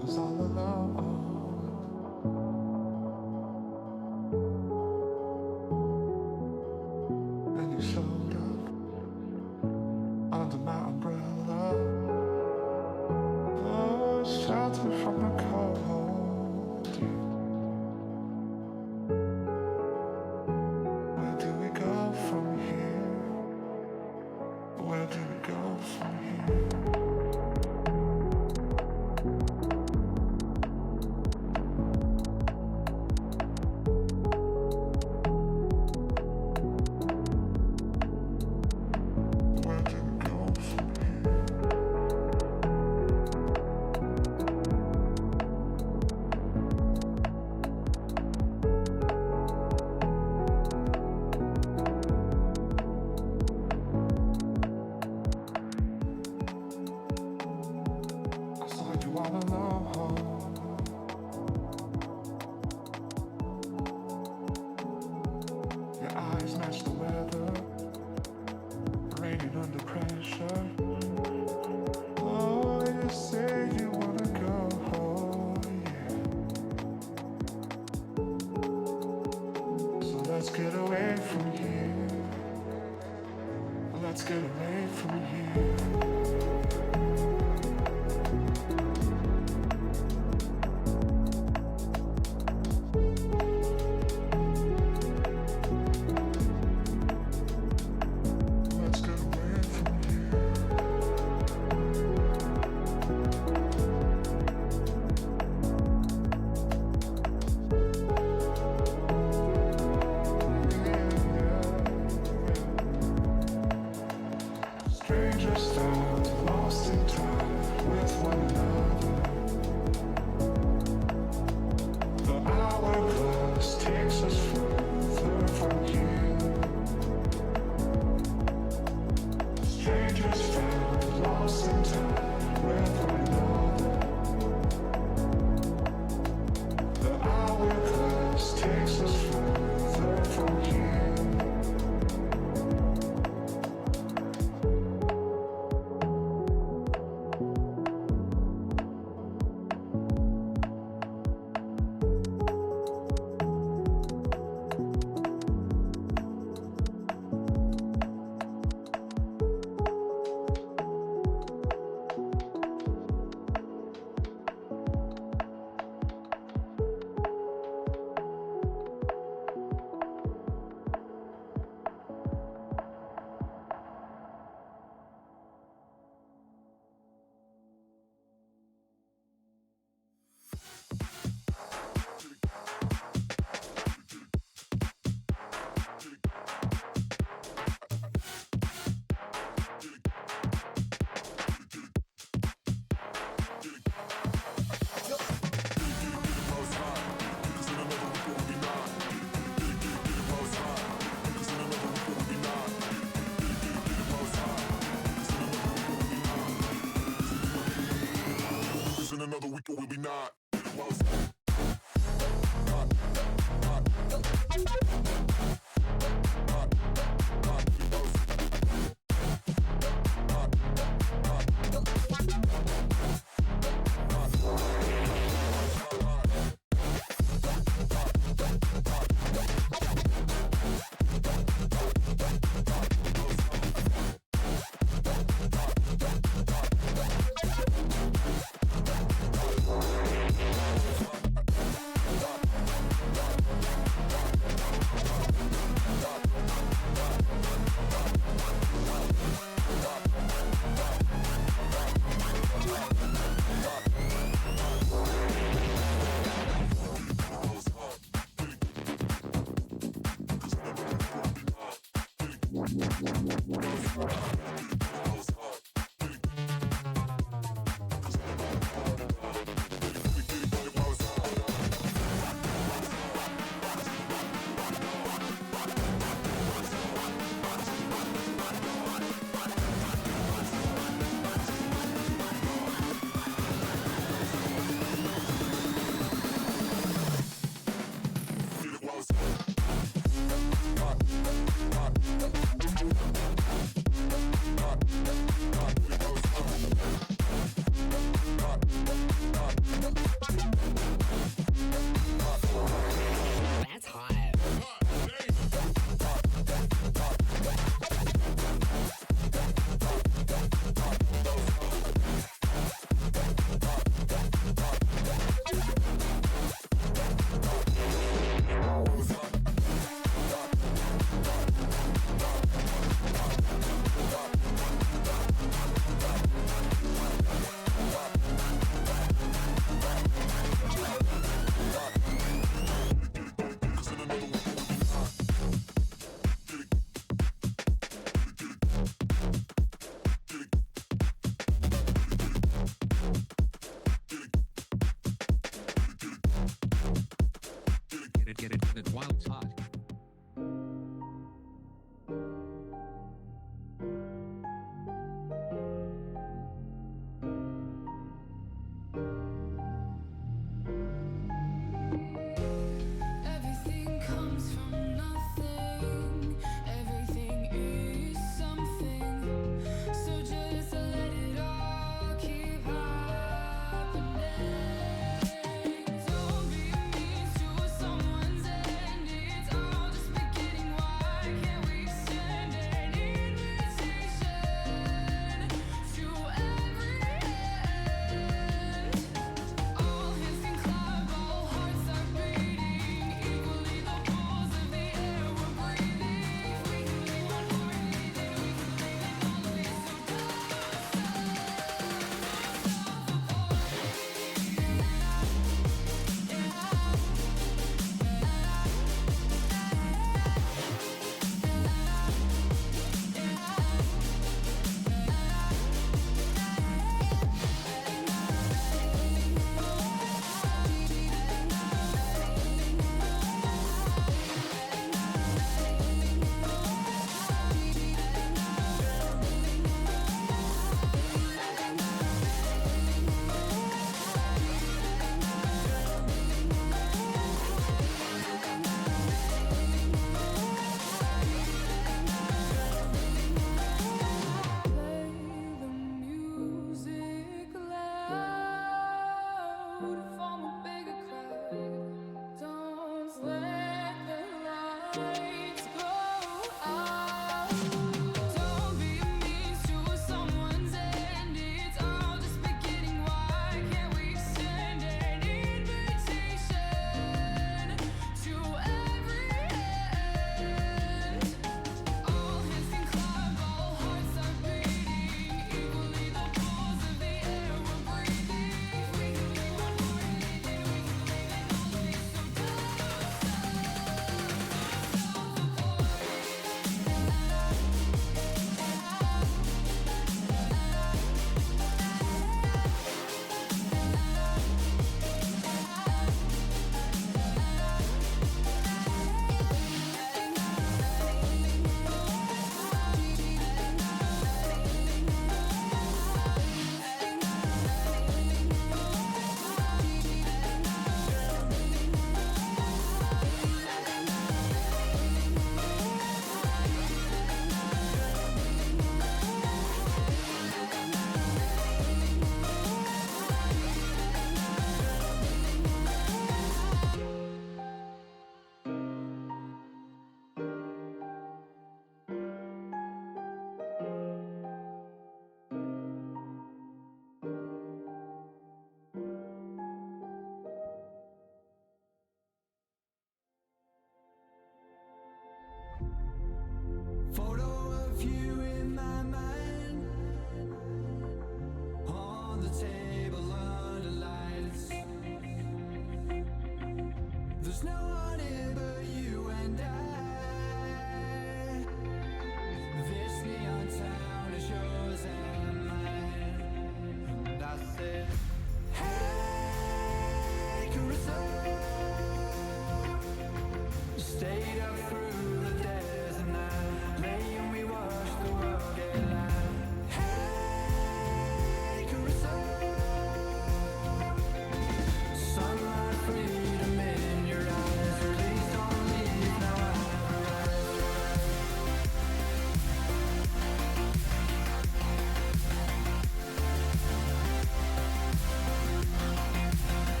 was all alone. Then you showed up under my umbrella. Oh, shelter me from the cold. Where do we go from here? Where do we go from here?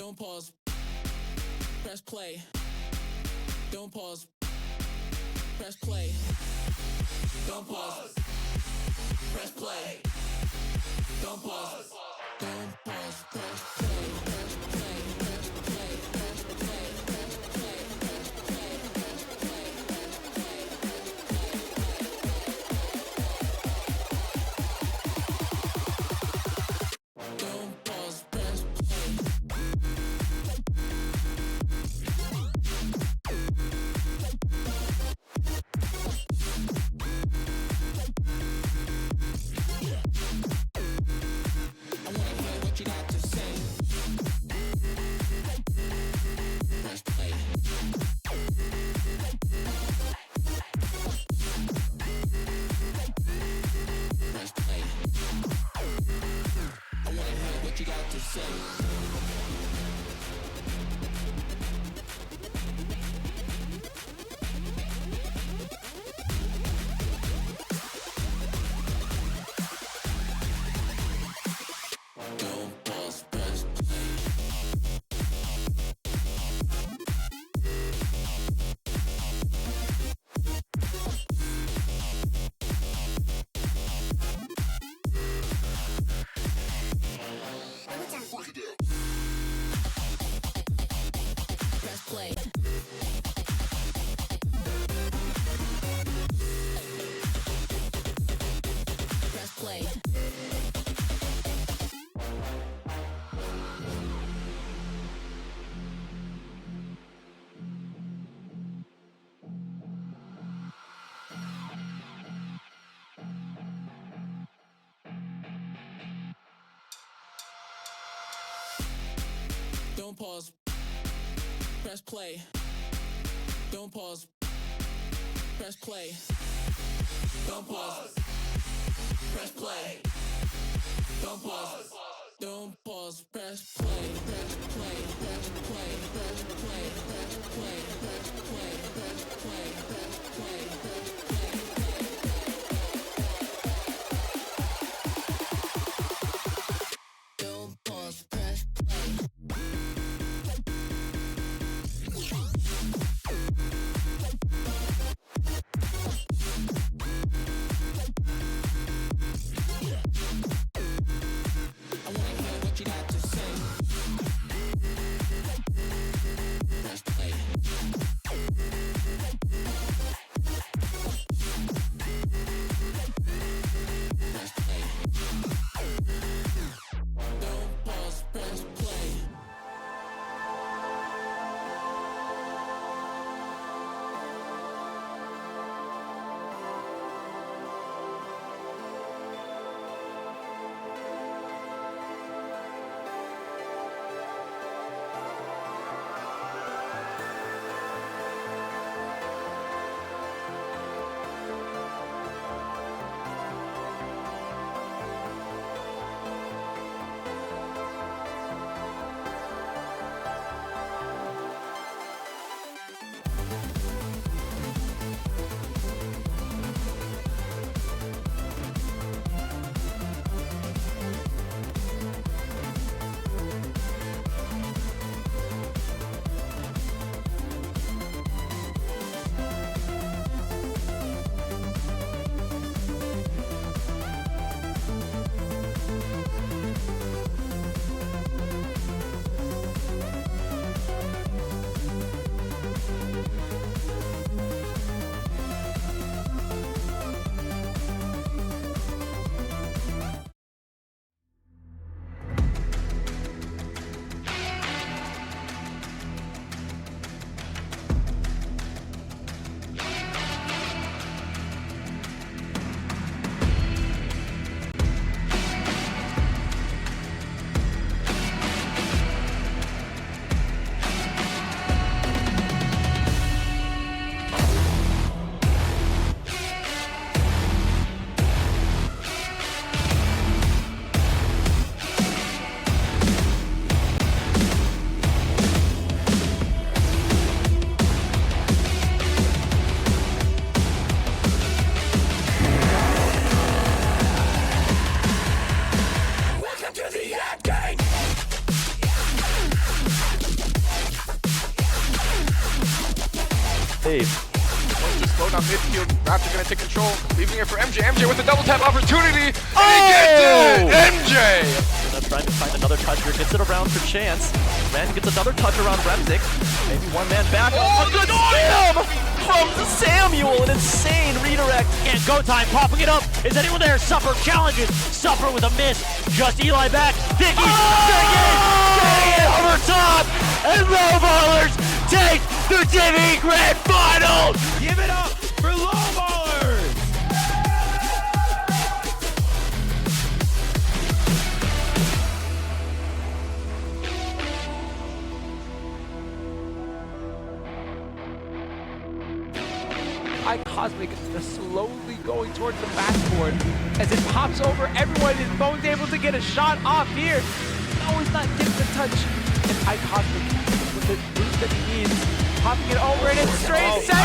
Don't pause. Press play. Don't pause. Press play. Don't pause. Press play. Don't pause. Don't pause. Press play. Press play. Press play. Press play. Press play. Press play. Press play. Press play. Don't pause. Press play. I wanna hear what you got to say. Press play. Press play. I wanna hear what you got to say. Don't pause, press play. Press play. Press play. Don't pause. Press play. Don't pause. Press play. Don't pause. Press play. Don't pause. Don't pause. Press play. Press play. Press play. Press play. Press play. Press play. Press play. Press play. Press play. Don't pause. Press play. I wanna hear what you got to say. save. Wants to slow down midfield. Raptor gonna take control, leaving it for MJ. MJ with the double tap opportunity, and he gets it! MJ! Gonna try to find another touch here, gets it around for Chance. Ren gets another touch around Remzik. Maybe one man back. Oh, a good scam from Samuel, an insane redirect. And go time, popping it up. Is anyone there? Suffer challenges. Suffer with a miss. Just Eli back. Dicky, getting it over top. And Low Ballers take the TV Grand Final. Give it up for Low Ballers. Cosmic slowly going towards the backboard as it pops over everyone, and Bone's able to get a shot off here. No, he's not getting the touch. And Cosmic with the boost that he needs, popping it over and it's straight center.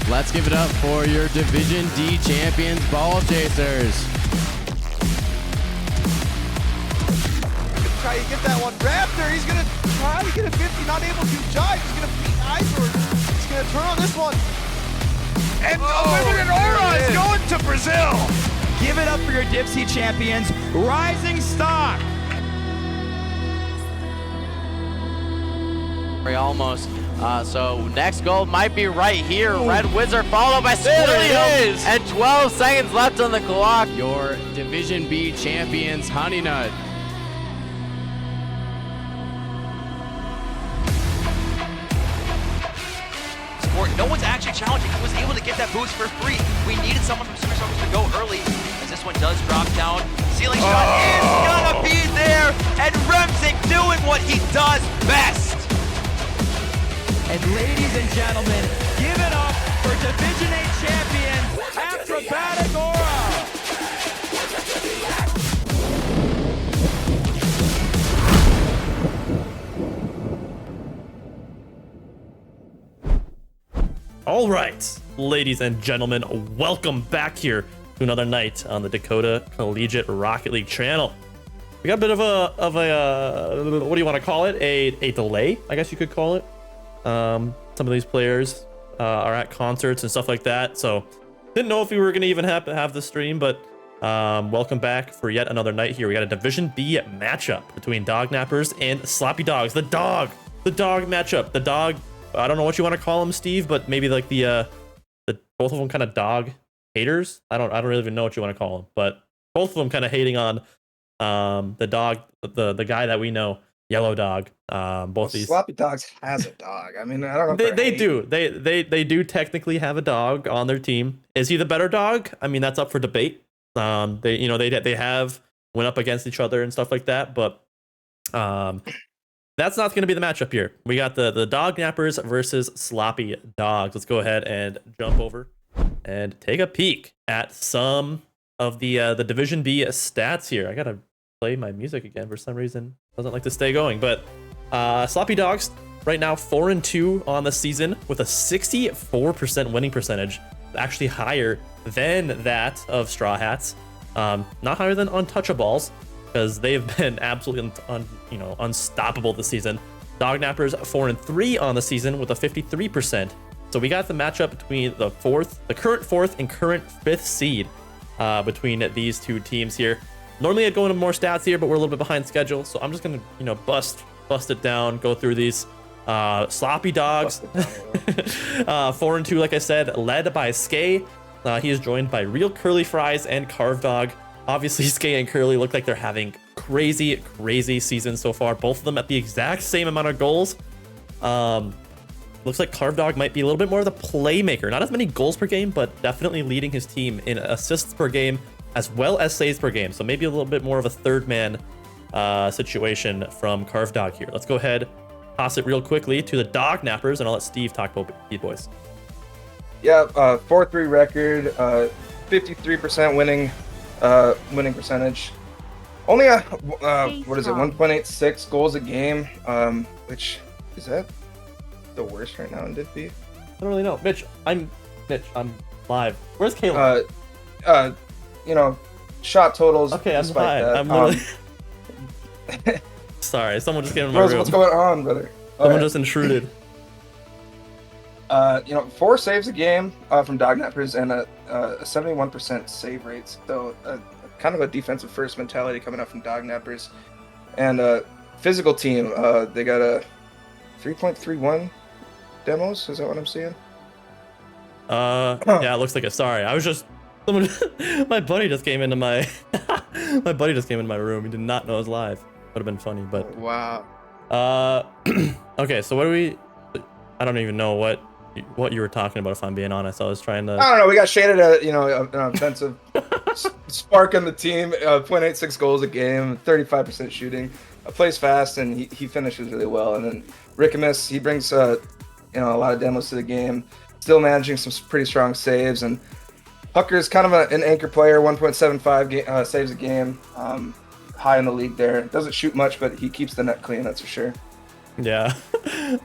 Let's give it up for your Division D champions, Ball Chasers. Try to get that one. Raptor, he's gonna try to get a 50, not able to. Jai, he's gonna beat Iceberg. He's gonna turn on this one. And Unlimited Aura is going to Brazil. Give it up for your Div C champions, Rising Stock. Almost. So next goal might be right here. Red Wizard followed by Squilliam. And 12 seconds left on the clock. Your Division B champions, Honey Nut. No one's actually challenging. He was able to get that boost for free. We needed someone from Super Circles to go early, as this one does drop down. Ceiling shot is gonna be there, and Remzik doing what he does best. And ladies and gentlemen, give it up for Division 8 champion, Acrobatic Aura. All right, ladies and gentlemen, welcome back here to another night on the Dakota Collegiate Rocket League channel. We got a bit of a what do you want to call it? A delay, I guess you could call it. Some of these players are at concerts and stuff like that, so didn't know if we were gonna even have the stream, but welcome back for yet another night here. We got a Division B matchup between Dog Nappers and Sloppy Dogs. The dog matchup. The dog. I don't know what you want to call them, Steve, but maybe like the both of them kind of dog haters. I don't really even know what you want to call them, but both of them kind of hating on the dog, the guy that we know, Yellow Dog. Both these Sloppy Dogs has a dog. I mean, I don't know. They do. They do technically have a dog on their team. Is he the better dog? I mean, that's up for debate. They have went up against each other and stuff like that, but that's not going to be the matchup here. We got the Dog Nappers versus Sloppy Dogs. Let's go ahead and jump over and take a peek at some of the Division B stats here. I gotta play my music again for some reason. Doesn't like to stay going, but Sloppy Dogs right now 4-2 on the season with a 64% winning percentage, actually higher than that of Straw Hats. Not higher than Untouchables, because they've been absolutely unstoppable this season. Dog Nappers 4-3 on the season with a 53%. So we got the matchup between the current fourth and current fifth seed between these two teams here. Normally I'd go into more stats here, but we're a little bit behind schedule, so I'm just gonna bust it down, go through these. Sloppy Dogs 4-2, like I said, led by Skay. He is joined by Real Curly Fries and Carve Dog. Obviously, Skay and Curly look like they're having crazy seasons so far. Both of them at the exact same amount of goals. Looks like Carve Dog might be a little bit more of the playmaker. Not as many goals per game, but definitely leading his team in assists per game as well as saves per game. So maybe a little bit more of a third man situation from Carve Dog here. Let's go ahead, toss it real quickly to the Dog Nappers, and I'll let Steve talk about Boys. Yeah, 4-3 record, 53% winning percentage. Only what is it, 1.86 goals a game, which is that the worst right now in Div B? I don't really know. Mitch, I'm live. Where's Caleb? Shot totals. Okay, I'm fine. That. I'm literally... Sorry, someone just came in my room. What's going on, brother? Someone just intruded. You know, 4 saves a game from Dog Nappers and a 71% save rate. So kind of a defensive first mentality coming up from Dog Nappers. And physical team, they got a 3.31 demos. Is that what I'm seeing? Yeah, it looks like it. Sorry, I was just someone. My buddy just came into my my buddy just came into my room. He did not know it was live. Would have been funny, but Wow. okay. So what do we? I don't even know what you were talking about. If I'm being honest, I was trying to. I don't know. We got shaded at, you know, an offensive spark on the team. 0.86 goals a game, 35% shooting. Plays fast, and he finishes really well. And then Rickamus, he brings you know, a lot of demos to the game. Still managing some pretty strong saves. And Hucker's kind of an anchor player, 1.75 saves a game. High in the league there. Doesn't shoot much, but he keeps the net clean, that's for sure. Yeah.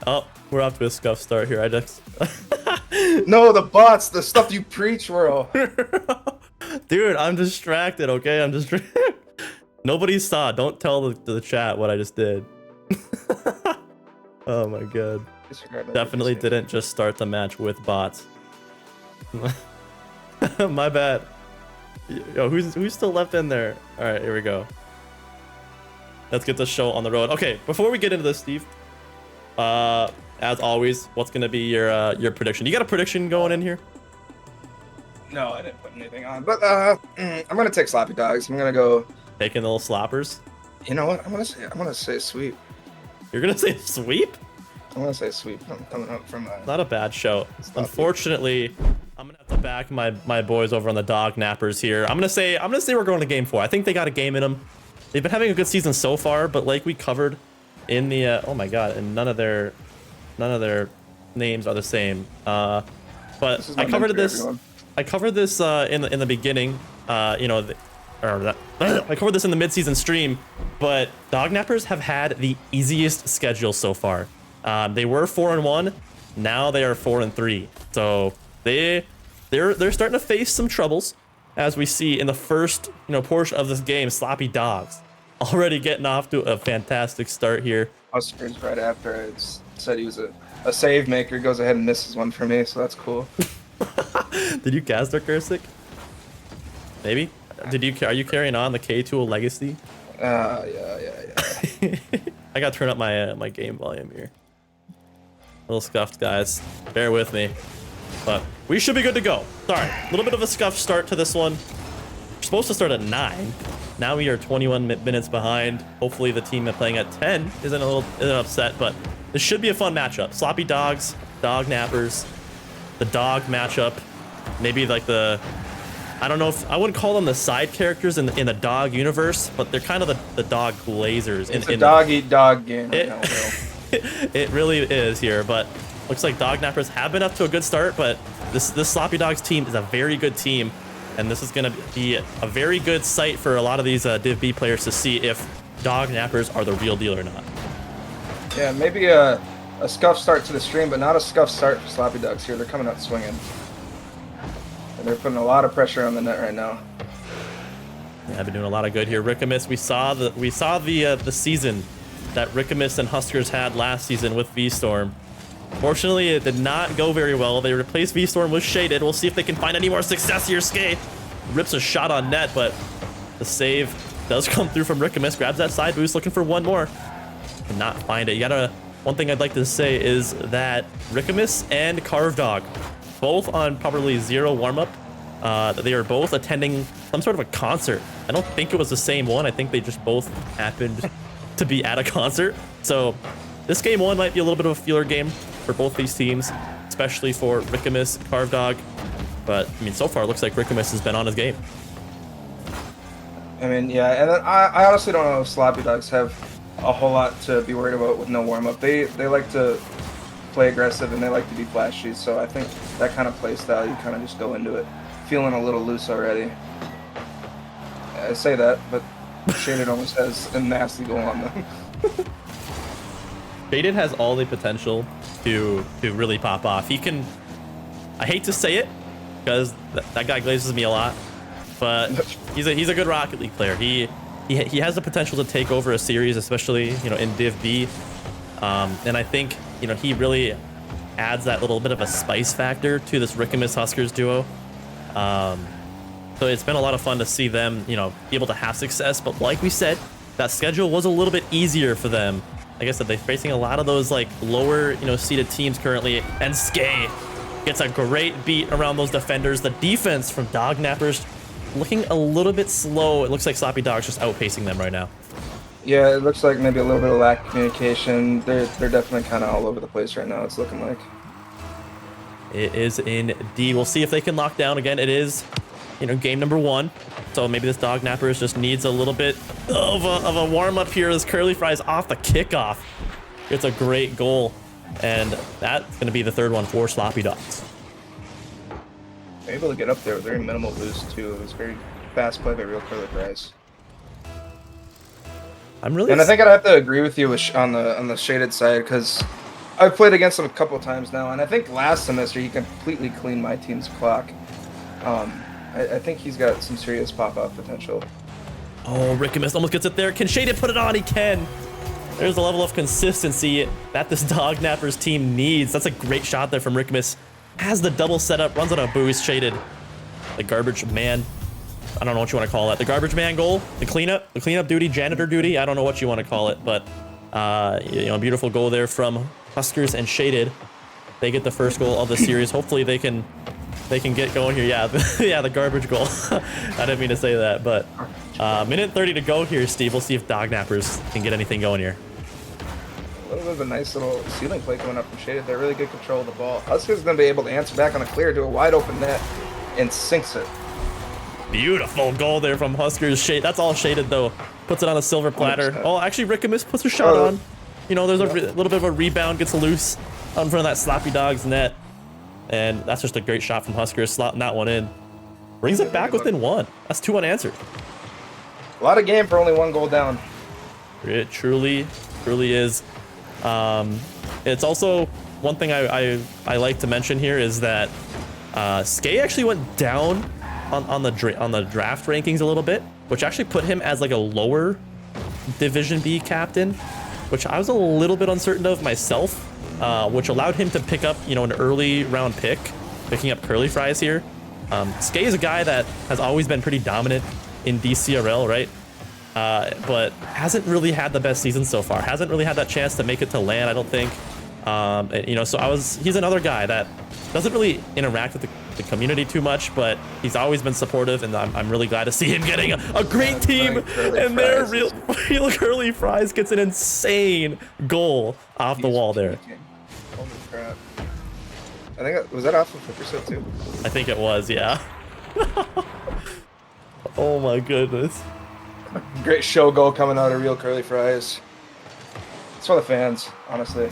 Oh, we're off to a scuff start here. I just. No, the bots, the stuff you preach, Whirl. Dude, I'm distracted. Okay, I'm just. Nobody saw. Don't tell the chat what I just did. Oh my god. Definitely didn't just start the match with bots. My bad. Yo, who's still left in there? All right, here we go. Let's get the show on the road. Okay, before we get into this, Steve, as always, what's gonna be your prediction? You got a prediction going in here? No, I didn't put anything on. But I'm gonna take Sloppy Dogs. I'm gonna go. Taking the little sloppers. You know what? I'm gonna say sweep. You're gonna say sweep? I'm gonna say sweep. I'm coming up from. Not a bad show. Unfortunately, I'm gonna have to back my boys over on the Dog Nappers here. I'm gonna say we're going to game 4. I think they got a game in them. They've been having a good season so far, but like we covered in the oh my god, and none of their names are the same. But I covered this. I covered this in the beginning. You know, I covered this in the mid-season stream. But Dog Nappers have had the easiest schedule so far. They were 4-1. Now they are 4-3. So they're starting to face some troubles, as we see in the first portion of this game. Sloppy Dogs already getting off to a fantastic start here. Huskers right after I said he was a save maker, goes ahead and misses one for me, so that's cool. Did you cast our Cursic? Maybe. Are you carrying on the K2 legacy? Yeah. I gotta turn up my game volume here. A little scuffed, guys. Bear with me. But we should be good to go. Sorry, a little bit of a scuffed start to this one. We're supposed to start at 9. Now we are 21 minutes behind. Hopefully the team playing at 10 isn't upset, but this should be a fun matchup. Sloppy Dogs, Dog Nappers, the Dog matchup. Maybe like I don't know if I wouldn't call them the side characters in the Dog universe, but they're kind of the Dog Blazers. It's a dog-eat-dog game right now, It really is here, but looks like Dog Nappers have been up to a good start, but this Sloppy Dogs team is a very good team, and this is going to be a very good sight for a lot of these Div B players to see if Dog Nappers are the real deal or not. Yeah, maybe a scuff start to the stream, but not a scuff start for Sloppy Dogs here. They're coming out swinging. And they're putting a lot of pressure on the net right now. Yeah, I've been doing a lot of good here. Rickamus, we saw the season that Rickamus and Huskers had last season with V-Storm. Fortunately, it did not go very well. They replaced V-Storm with Shaded. We'll see if they can find any more success here. Skate rips a shot on net, but the save does come through from Rickamus. Grabs that side boost, looking for one more. Cannot find it. One thing I'd like to say is that Rickamus and Carved Dog, both on probably 0 warm-up. They are both attending some sort of a concert. I don't think it was the same one. I think they just both happened to be at a concert. So this game 1 might be a little bit of a feeler game for both these teams, especially for Rickamus, Carved Dog. But I mean, so far it looks like Rickamus has been on his game. I mean, yeah, and then I honestly don't know if Sloppy Dogs have a whole lot to be worried about with no warm-up. They like to play aggressive and they like to be flashy, so I think that kind of play style, you kind of just go into it feeling a little loose already. I say that, but Shaded almost has a nasty goal on them. Shaded has all the potential to really pop off. He can, I hate to say it, because that guy glazes me a lot, but he's a good Rocket League player. He has the potential to take over a series, especially in Div B. And I think he really adds that little bit of a spice factor to this Rickamus Huskers duo. So it's been a lot of fun to see them, you know, be able to have success. But like we said, that schedule was a little bit easier for them. Like I said, they're facing a lot of those like lower, you know, seeded teams currently. And Skay gets a great beat around those defenders. The defense from Dog Nappers looking a little bit slow. It looks like Sloppy Dog's just outpacing them right now. Yeah, it looks like maybe a little bit of lack of communication. They're definitely kind of all over the place right now, it's looking like. It is indeed. We'll see if they can lock down again. It is, you know, game number 1. So maybe this Dog Nappers just needs a little bit of a warm-up here as Curly Fries off the kickoff. It's a great goal. And that's going to be the 3rd one for Sloppy Dogs. They're able to get up there with very minimal boost, too. It was very fast play by Real Curly Fries. And I think I'd have to agree with you on the shaded side, because I've played against him a couple times now, and I think last semester he completely cleaned my team's clock. I think he's got some serious pop-off potential. Oh, Rickamus almost gets it there. Can Shaded put it on? He can. There's a level of consistency that this Dog Nappers team needs. That's a great shot there from Rickamus. Has the double setup, runs on a boost. Shaded, the garbage man. I don't know what you want to call it. The garbage man goal, the cleanup duty, janitor duty. I don't know what you want to call it, but you know, beautiful goal there from Huskers and Shaded. They get the first goal of the series. Hopefully they can get going here. Yeah, yeah, the garbage goal. I didn't mean to say that, but minute 30 to go here, Steve. We'll see if Dog Nappers can get anything going here. A little bit of a nice little ceiling play coming up from Shaded. They're really good control of the ball. Huskers going to be able to answer back on a clear to a wide open net and sinks it. Beautiful goal there from Huskers. Shade. That's all Shaded though. Puts it on a silver platter. 100%. Oh, actually, Rickamus puts a shot on. You know, there's a little bit of a rebound, gets loose out in front of that Sloppy Dog's net. And that's just a great shot from Huskers, slotting that one in. Brings it back within 1. That's 2 unanswered. A lot of game for only 1 goal down. It truly is. It's also one thing I like to mention here is that Skay actually went down on the draft rankings a little bit, which actually put him as like a lower Division B captain, which I was a little bit uncertain of myself, which allowed him to pick up, you know, an early round pick, picking up Curly Fries here. Skay is a guy that has always been pretty dominant in Dcrl, right? But hasn't really had the best season so far. Hasn't really had that chance to make it to LAN, I don't think. You know, so he's another guy that doesn't really interact with the community too much, but he's always been supportive, and I'm really glad to see him getting a great team. And there, real Curly Fries gets an insane goal off the wall there. Holy crap. I think was that off of Flipper too? I think it was, yeah. Oh my goodness. Great show goal coming out of Real Curly Fries. It's for the fans, honestly.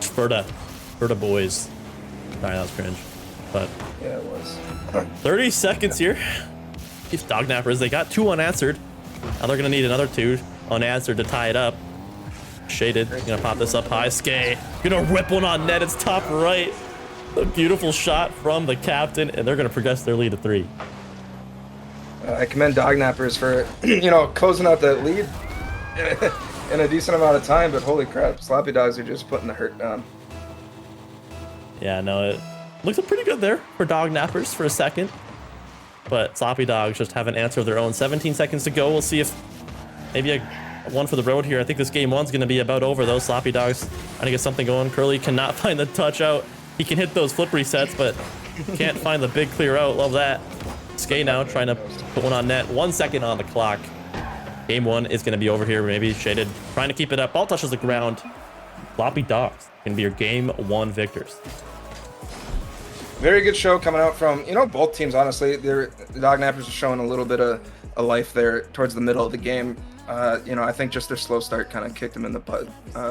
For the boys. Sorry, that was cringe. But yeah, it was. 30 seconds here. These Dog Nappers, they got 2 unanswered. Now they're gonna need another 2 unanswered to tie it up. Shaded, gonna pop this up high. Skay, gonna whip one on net. It's top right. A beautiful shot from the captain, and they're gonna progress their lead to 3. I commend Dog Nappers for, you know, closing out that lead in a decent amount of time, but holy crap, Sloppy Dogs are just putting the hurt down. Yeah, no, it looks pretty good there for Dog Nappers for a second, but Sloppy Dogs just have an answer of their own. 17 seconds to go. We'll see if maybe a one for the road here. I think this game 1's going to be about over, though. Sloppy Dogs trying to get something going. Curly cannot find the touch out. He can hit those flip resets, but can't find the big clear out. Love that. Skay now trying to put one on net. 1 second on the clock. Game 1 is going to be over here. Maybe Shaded trying to keep it up. Ball touches the ground. Sloppy Dogs can be your game 1 victors. Very good show coming out from, you know, both teams, honestly. The Dog Nappers are showing a little bit of a life there towards the middle of the game. You know, I think just their slow start kind of kicked them in the butt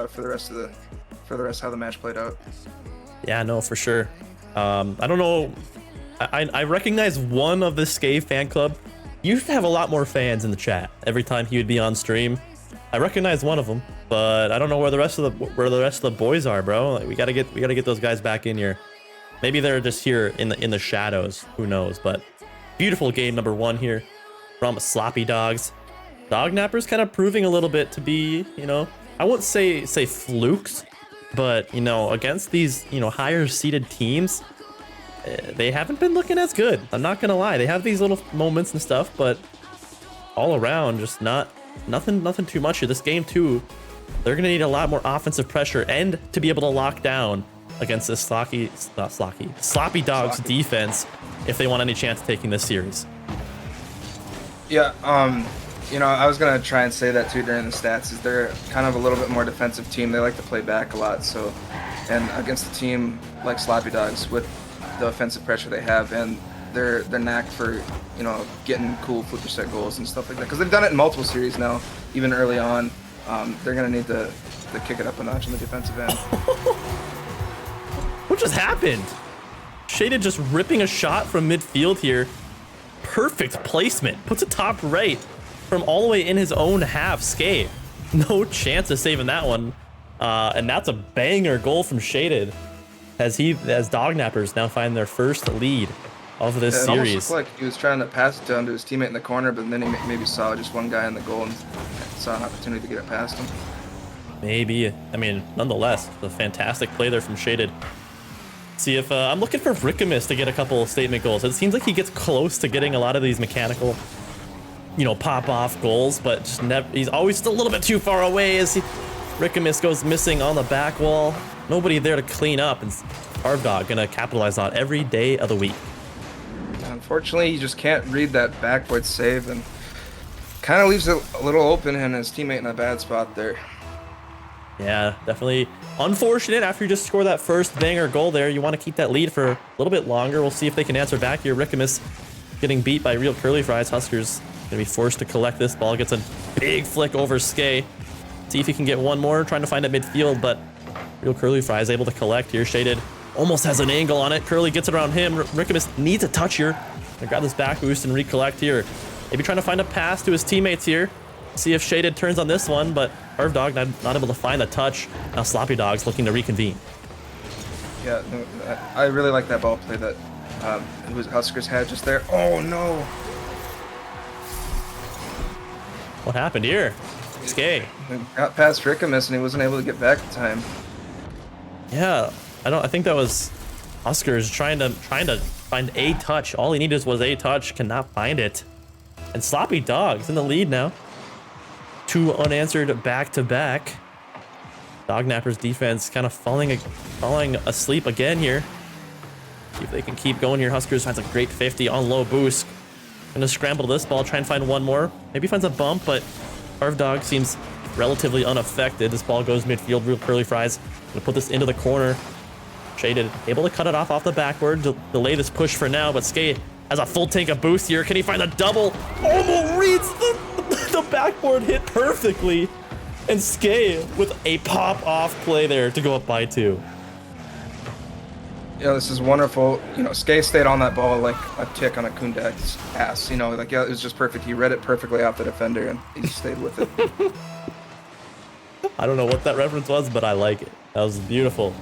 for the rest of how the match played out. Yeah, no, for sure. I don't know. I recognize one of the Skay fan club. You used to have a lot more fans in the chat every time he would be on stream. I recognize one of them, but I don't know where the rest of the boys are, bro. Like, we gotta get those guys back in here. Maybe they're just here in the shadows. Who knows? But beautiful game number 1 here from Sloppy Dogs. Dog Nappers kind of proving a little bit to be, you know, I wouldn't say flukes, but, you know, against these, you know, higher seeded teams, they haven't been looking as good. I'm not gonna lie. They have these little moments and stuff, but all around, just nothing too much here. This game too, they're gonna need a lot more offensive pressure and to be able to lock down against this sloppy Dogg's defense if they want any chance of taking this series. Yeah, you know, I was gonna try and say that too during the stats. Is they're kind of a little bit more defensive team. They like to play back a lot. So, and against a team like Sloppy Dogs with the offensive pressure they have and their knack for, you know, getting cool flipper set goals and stuff like that. Because they've done it in multiple series now, even early on. They're gonna need to kick it up a notch on the defensive end. What just happened? Shaded just ripping a shot from midfield here. Perfect placement. Puts it top right from all the way in his own half. Skate. No chance of saving that one. And that's a banger goal from Shaded as Dogg Nappers now find their first lead of this it series. Almost looked like he was trying to pass it down to his teammate in the corner, but then he maybe saw just one guy in the goal and saw an opportunity to get it past him. Maybe. I mean, nonetheless, a fantastic play there from Shaded. See if I'm looking for Rickamus to get a couple statement goals. It seems like he gets close to getting a lot of these mechanical, you know, pop off goals, but just never. He's always still a little bit too far away as Rickamus goes missing on the back wall. Nobody there to clean up, and Dogg gonna capitalize on every day of the week. Unfortunately, you just can't read that backboard save, and kind of leaves it a little open, and his teammate in a bad spot there. Yeah, definitely unfortunate. After you just score that first banger goal there, you want to keep that lead for a little bit longer. We'll see if they can answer back here. Rickamus getting beat by Real Curly Fries. Huskers gonna be forced to collect this ball. Gets a big flick over Skay. See if he can get one more, trying to find it midfield, but Real Curly Fries able to collect here. Shaded almost has an angle on it. Curly gets it around him. Rickamus needs a touch here. Gonna grab this back boost and recollect here. Maybe trying to find a pass to his teammates here. See if Shaded turns on this one, but Dogg not able to find the touch. Now Sloppy Dogg's looking to reconvene. Yeah, I really like that ball play that Huskers had just there. Oh no! What happened here? Skay. Got past Rickamus and he wasn't able to get back in time. Yeah, I think that was Huskers trying to find a touch. All he needed was a touch, cannot find it. And Sloppy Dogg's in the lead now. 2 unanswered back-to-back. Dogg Nappers defense kind of falling asleep again here. See if they can keep going here. Huskers finds a great 50 on low boost. Gonna scramble this ball, try and find one more. Maybe finds a bump, but Dogg seems relatively unaffected. This ball goes midfield. Real Curly Fries gonna put this into the corner. Shaded able to cut it off the backboard. Delay this push for now, but Skate has a full tank of boost here. Can he find a double? Almost reads the backboard hit perfectly. And Skay with a pop-off play there to go up by 2. Yeah, this is wonderful. You know, Skay stayed on that ball like a tick on a Kundak's ass. You know, like, yeah, it was just perfect. He read it perfectly off the defender, and he stayed with it. I don't know what that reference was, but I like it. That was beautiful.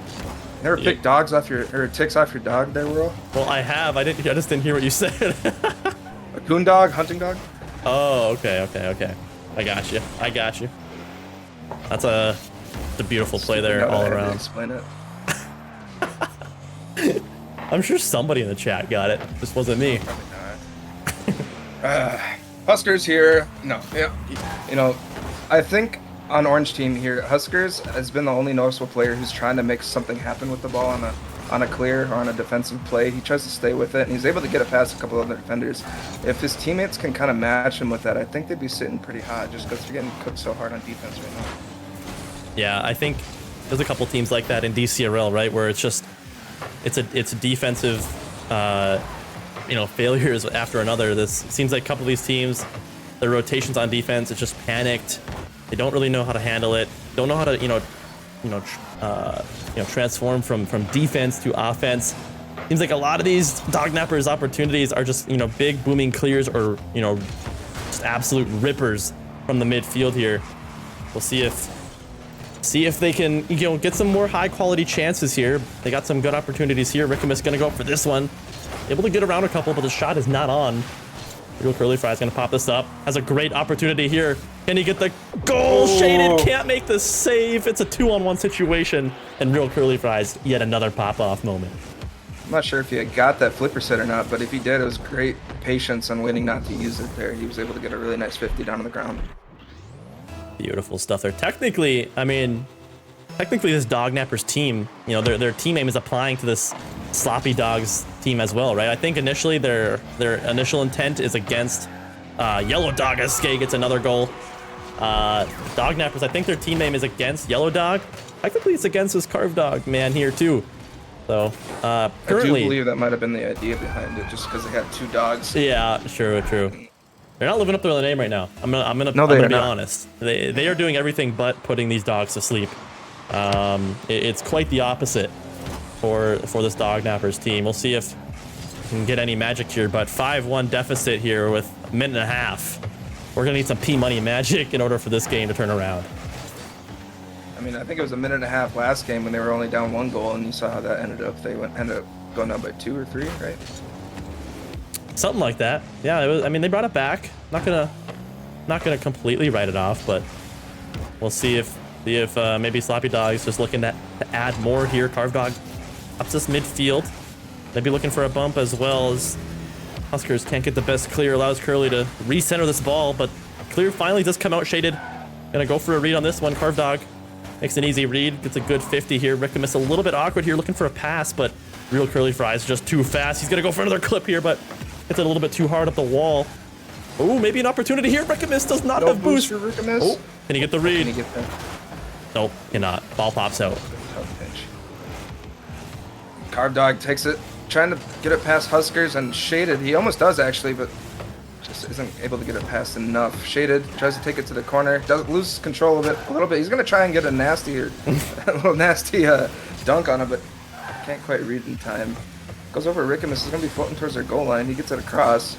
You ever pick dogs off your, or ticks off your dog there, Will? Well, I have. I just didn't hear what you said. A coon dog, hunting dog? Oh, okay. I got you. That's a beautiful play there all around. Explain it. I'm sure somebody in the chat got it. This wasn't me. Probably not. Huskers here. No, yeah. You know, I think on Orange team here, Huskers has been the only noticeable player who's trying to make something happen with the ball on a clear or on a defensive play. He tries to stay with it, and he's able to get it past a couple other defenders. If his teammates can kind of match him with that, I think they'd be sitting pretty hot just because they're getting cooked so hard on defense right now. Yeah, I think there's a couple teams like that in Dcrl, right, where it's a defensive, failures after another. This seems like a couple of these teams, their rotations on defense, it's just panicked. They don't really know how to handle it. Don't know how to, transform from defense to offense. Seems like a lot of these Dogg Nappers opportunities are just, big booming clears or, just absolute rippers from the midfield here. We'll see if they can, get some more high quality chances here. They got some good opportunities here. Rickamus gonna go up for this one. Able to get around a couple, but the shot is not on. Real Curly Fries gonna pop this up. Has a great opportunity here. Can he get the goal? Shaded can't make the save. It's a 2-on-1 situation, and Real Curly Fries, yet another pop-off moment. I'm not sure if he had got that flipper set or not, but if he did, it was great patience on waiting not to use it there. He was able to get a really nice 50 down on the ground. Beautiful stuff there. Technically, I mean, this Dog Nappers team, you know, their team name is applying to this Sloppy Dogs team as well, right? I think initially their initial intent is against Yellow Dog as Skay gets another goal. Dog Nappers, I think their team name is against Yellow Dog. Technically, it's against this Carved Dog man here too. So currently, I do believe that might have been the idea behind it, just because they had two dogs. Yeah, true. They're not living up to their name right now. I'm gonna be honest. They are doing everything but putting these dogs to sleep. It's quite the opposite for this Dog Nappers team. We'll see if we can get any magic here, but 5-1 deficit here with a minute and a half. We're gonna need some P-Money magic in order for this game to turn around. I mean, I think it was a minute and a half last game when they were only down 1 goal, and you saw how that ended up. They ended up going down by 2 or 3, right? Something like that. Yeah, it was, I mean, they brought it back. Not gonna completely write it off, but we'll see if maybe Sloppy Dog's just looking to add more here. Carved Dog up this midfield. Maybe looking for a bump as well, as Huskers can't get the best clear. Allows Curly to recenter this ball, but clear finally does come out shaded. Gonna go for a read on this one. Carved Dog makes an easy read, gets a good 50 here. Rickamus a little bit awkward here, looking for a pass, but Real Curly Fries just too fast. He's gonna go for another clip here, but it's a little bit too hard up the wall. Oh, maybe an opportunity here. Rickamus does not have boost. For Rickamus. Oh, can he get the read? Can he get that? Nope, cannot. Ball pops out. Tough pinch. Carved Dog takes it, trying to get it past Huskers, and Shaded. He almost does actually, but just isn't able to get it past enough. Shaded tries to take it to the corner, does lose control of it a little bit. He's gonna try and get a little nasty dunk on it, but can't quite read in time. Goes over Rickamus. Is gonna be floating towards their goal line. He gets it across.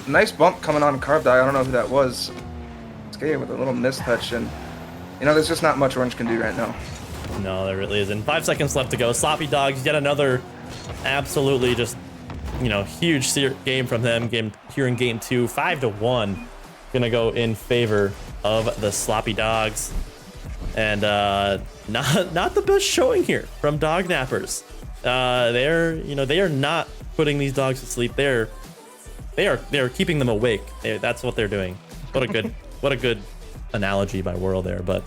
Nice bump coming on Carved Dog. I don't know who that was. Skay with a little mistouch, and you know, there's just not much Orange can do right now. No, there really isn't. 5 seconds left to go. Sloppy Dogs, yet another absolutely just, you know, huge game from them. Game here in game 2, 5-1. Gonna go in favor of the Sloppy Dogs. And not the best showing here from Dog Nappers. They are not putting these dogs to sleep. They are keeping them awake. That's what they're doing. What a good analogy by Whirl there. But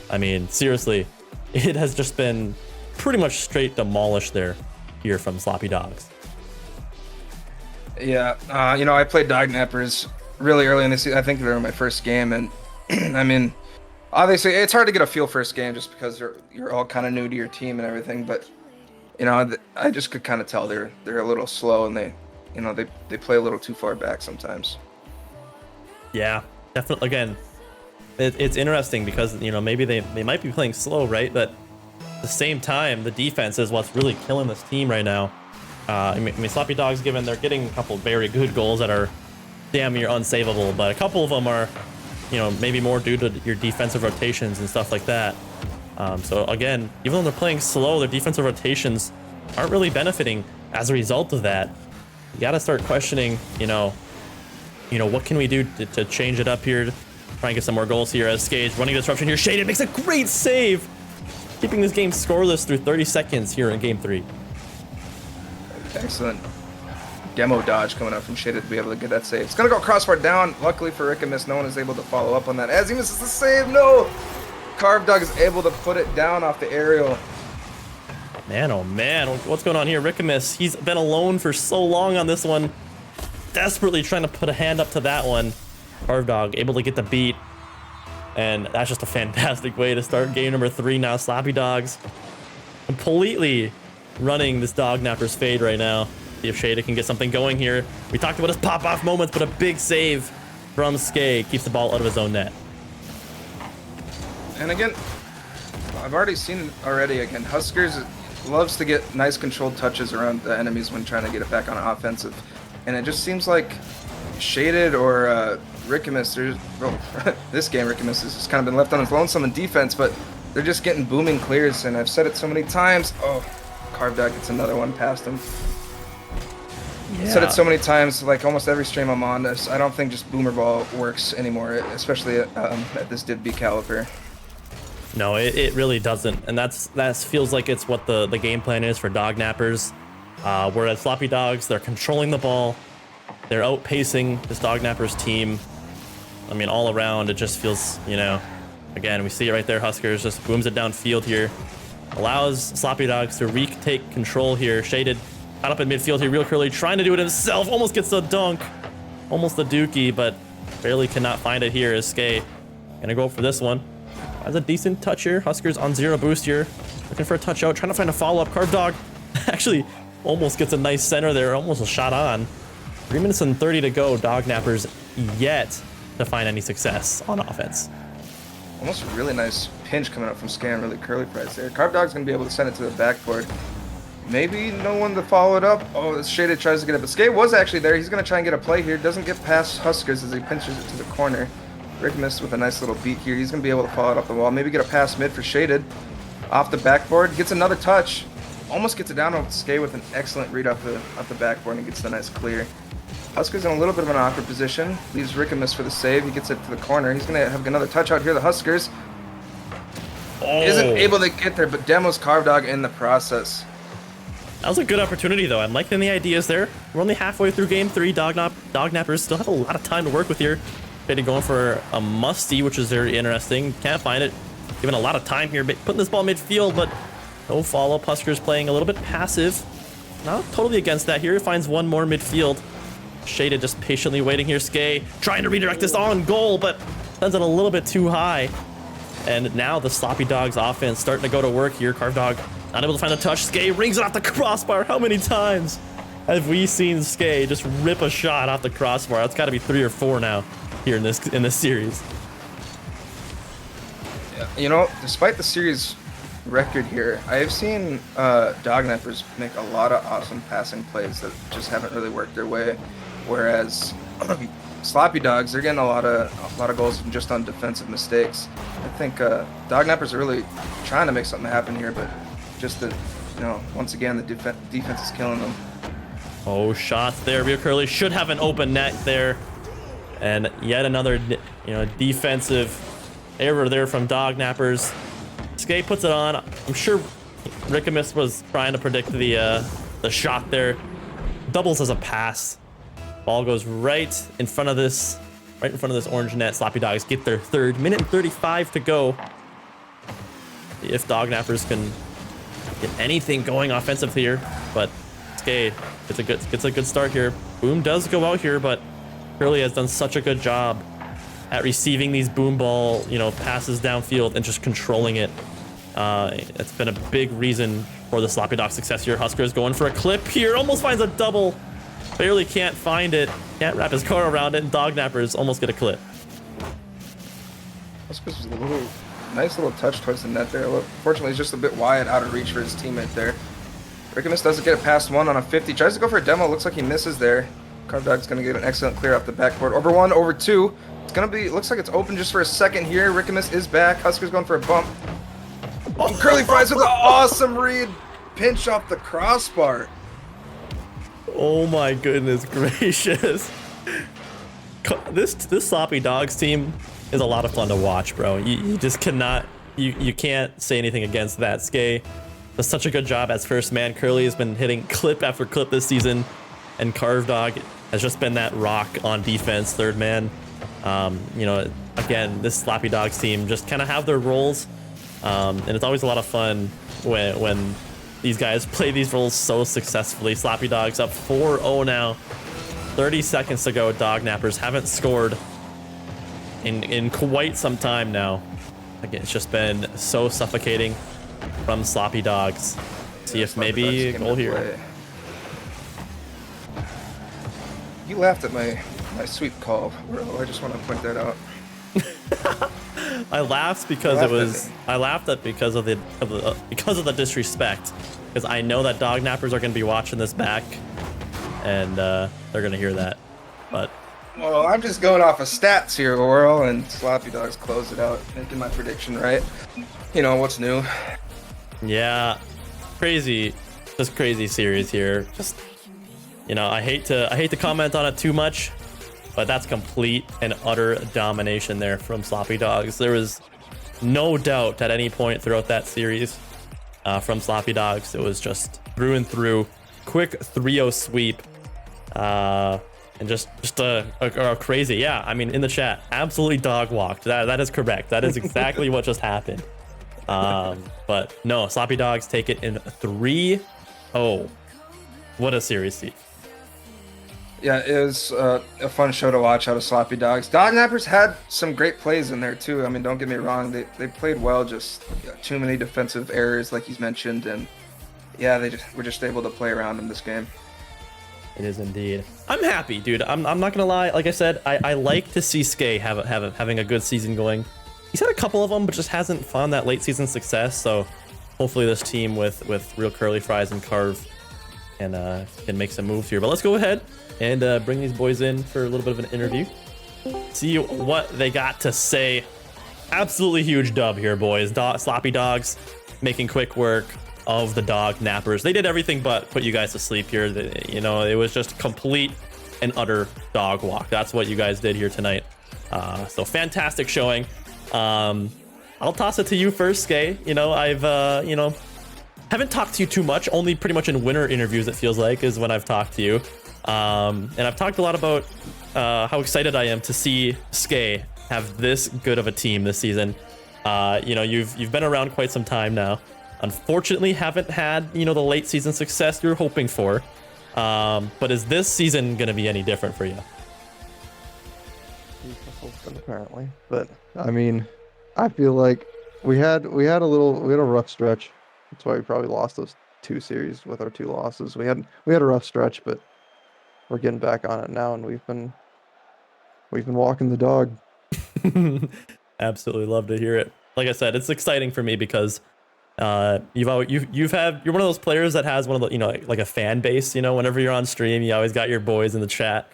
I mean, seriously, it has just been pretty much straight demolished there here from Sloppy Dogs. Yeah, you know, I played Dog Nappers really early in the season. I think they were my first game, and I mean, obviously it's hard to get a feel first game just because you're all kind of new to your team and everything. But you know, I just could kind of tell they're a little slow, and they play a little too far back sometimes. Yeah, definitely. Again, it's interesting because, you know, maybe they might be playing slow, right? But at the same time, the defense is what's really killing this team right now. I mean, Sloppy Dogs, they're getting a couple very good goals that are damn near unsavable, but a couple of them are, you know, maybe more due to your defensive rotations and stuff like that. So again, even though they're playing slow, their defensive rotations aren't really benefiting as a result of that. You got to start questioning, you know, what can we do to change it up here? Try and get some more goals here as Skage running disruption here. Shaded makes a great save, keeping this game scoreless through 30 seconds here in game 3. Excellent demo dodge coming out from Shaded to be able to get that save. It's gonna go crossbar down. Luckily for Rickamus, no one is able to follow up on that. As he misses the save, no! Carved Dog is able to put it down off the aerial. Man, oh man, what's going on here? Rickamus, he's been alone for so long on this one. Desperately trying to put a hand up to that one. Carved Dog able to get the beat. And that's just a fantastic way to start game number 3 now. Sloppy Dogs completely running this Dog Nappers fade right now. See if Shada can get something going here. We talked about his pop-off moments, but a big save from Skay keeps the ball out of his own net. And again, I've already seen it already. Again, Huskers loves to get nice controlled touches around the enemies when trying to get it back on offensive. And it just seems like Shaded or Rickamus, this game Rickamus has just kind of been left on his lonesome in defense, but they're just getting booming clears, and I've said it so many times. Oh, Carved Dog gets another one past him. said it so many times, like almost every stream I'm on this. I don't think just boomer ball works anymore, especially at this Div B caliber. No, it really doesn't, and that feels like it's what the game plan is for Dog Nappers. Whereas Sloppy Dogs, they're controlling the ball, they're outpacing this Dog Nappers team. I mean, all around, it just feels, you know, again, we see it right there. Huskers just booms it downfield here, allows Sloppy Dogs to retake control here. Shaded caught up in midfield here, real curly, trying to do it himself, almost gets the dunk, almost the dookie, but barely cannot find it here. Is Skay gonna go for this one? Has a decent touch here. Huskers on 0 boost here. Looking for a touch out, trying to find a follow-up. Carve Dog actually almost gets a nice center there, almost a shot on. 3 minutes and 30 to go. Dog Nappers yet to find any success on offense. Almost a really nice pinch coming up from Skay, really curly fries there. Carve Dog's gonna be able to send it to the backboard. Maybe no one to follow it up. Oh, Shaded tries to get it, but Skay was actually there. He's gonna try and get a play here. Doesn't get past Huskers as he pinches it to the corner. Rick missed with a nice little beat here. He's gonna be able to follow it up the wall. Maybe get a pass mid for Shaded. Off the backboard, gets another touch. Almost gets it down with Skay with an excellent read off the backboard and gets the nice clear. Huskers in a little bit of an awkward position. Leaves Rickamus for the save. He gets it to the corner. He's gonna have another touch out here. The Huskers isn't able to get there, but demos Carve Dog in the process. That was a good opportunity, though. I'm liking the ideas there. We're only halfway through game 3. Dog Nappers still have a lot of time to work with here. Shaded going for a musty, which is very interesting. Can't find it. Given a lot of time here, putting this ball midfield, but no follow-up. Huskers playing a little bit passive. Not totally against that here. Finds one more midfield. Shaded just patiently waiting here. Skay trying to redirect this on goal, but sends it a little bit too high. And now the Sloppy Dogs offense starting to go to work here. Carve Dog not able to find a touch. Skay rings it off the crossbar. How many times have we seen Skay just rip a shot off the crossbar? That's got to be 3 or 4 now here in this series. Yeah, you know, despite the series record here, I have seen Dog Nappers make a lot of awesome passing plays that just haven't really worked their way. Whereas Sloppy Dogs, they're getting a lot of goals just on defensive mistakes. I think Dog Nappers are really trying to make something happen here, but just that, you know, once again, the defense is killing them. Oh, shots there. Real Curly should have an open net there. And yet another, you know, defensive error there from Dog Nappers. Skay puts it on. I'm sure Rickamus was trying to predict the shot there. Doubles as a pass. Ball goes right in front of this orange net. Sloppy Dogs get their third. Minute and 35 to go. If Dog Nappers can get anything going offensive here, but Skay gets a good start here. Boom does go out here, but Curly has done such a good job at receiving these boom ball, you know, passes downfield and just controlling it. It's been a big reason for the Sloppy Dog success here. Huskers going for a clip here, almost finds a double, barely can't find it, can't wrap his car around it, and Dog Nappers almost get a clip. Huskers was a nice little touch towards the net there. Fortunately, he's just a bit wide, out of reach for his teammate there. Rickamus doesn't get it past one on a 50. Tries to go for a demo. Looks like he misses there. Carve Dog's going to get an excellent clear off the backboard. Over 1, over 2. It's going to be, looks like it's open just for a second here. Rickamus is back. Huskers going for a bump. Oh, Curly Fries with an awesome read. Pinch off the crossbar. Oh my goodness gracious. This Sloppy Dogs team is a lot of fun to watch, bro. You just cannot, you can't say anything against that. Skay does such a good job as first man. Curly has been hitting clip after clip this season, and Carve Dog has just been that rock on defense, third man. You know, again, this Sloppy Dogs team just kind of have their roles, and it's always a lot of fun when these guys play these roles so successfully. Sloppy Dogs up 4-0 now. 30 seconds to go. Dog Nappers haven't scored in quite some time now. Again, it's just been so suffocating from Sloppy Dogs. See if maybe a goal here. You laughed at my sweep call, bro. I just want to point that out. I laughed because because of the disrespect. Because I know that Dog Nappers are going to be watching this back, and they're going to hear that. But well, I'm just going off of stats here, Oral, and Sloppy Dogs close it out, making my prediction right. You know what's new? Yeah, crazy, just crazy series here. Just you know, I hate to comment on it too much, but that's complete and utter domination there from Sloppy Dogs. There was no doubt at any point throughout that series from Sloppy Dogs. It was just through and through, quick 3-0 sweep, and just a crazy. Yeah, I mean, in the chat, absolutely dog walked. That is correct. That is exactly what just happened. But no, Sloppy Dogs take it in 3-0. What a series, Steve. Yeah, it was a fun show to watch out of Sloppy Dogs. Dog Nappers had some great plays in there too. I mean, don't get me wrong, they played well. Just too many defensive errors, like he's mentioned, and yeah, they were just able to play around in this game. It is indeed. I'm happy, dude. I'm not gonna lie. Like I said, I like to see Skay having a good season going. He's had a couple of them, but just hasn't found that late season success. So hopefully this team with Real Curly Fries and Carve can make some moves here. But let's go ahead and bring these boys in for a little bit of an interview. See what they got to say. Absolutely huge dub here, boys. Sloppy Dogs making quick work of the Dog Nappers. They did everything but put you guys to sleep here. You know, it was just complete and utter dog walk. That's what you guys did here tonight. So fantastic showing. I'll toss it to you first, Skay. You know, I've haven't talked to you too much. Only pretty much in winter interviews, it feels like, is when I've talked to you. And I've talked a lot about how excited I am to see Skay have this good of a team this season. You know, you've been around quite some time now. Unfortunately, haven't had, you know, the late season success you're hoping for. But is this season going to be any different for you? Apparently, but I mean, I feel like we had a rough stretch. That's why we probably lost those 2 series with our 2 losses. We had a rough stretch, but we're getting back on it now, and we've been walking the dog. Absolutely love to hear it. Like I said, it's exciting for me because you're one of those players that has one of the, you know, like a fan base. You know, whenever you're on stream, you always got your boys in the chat,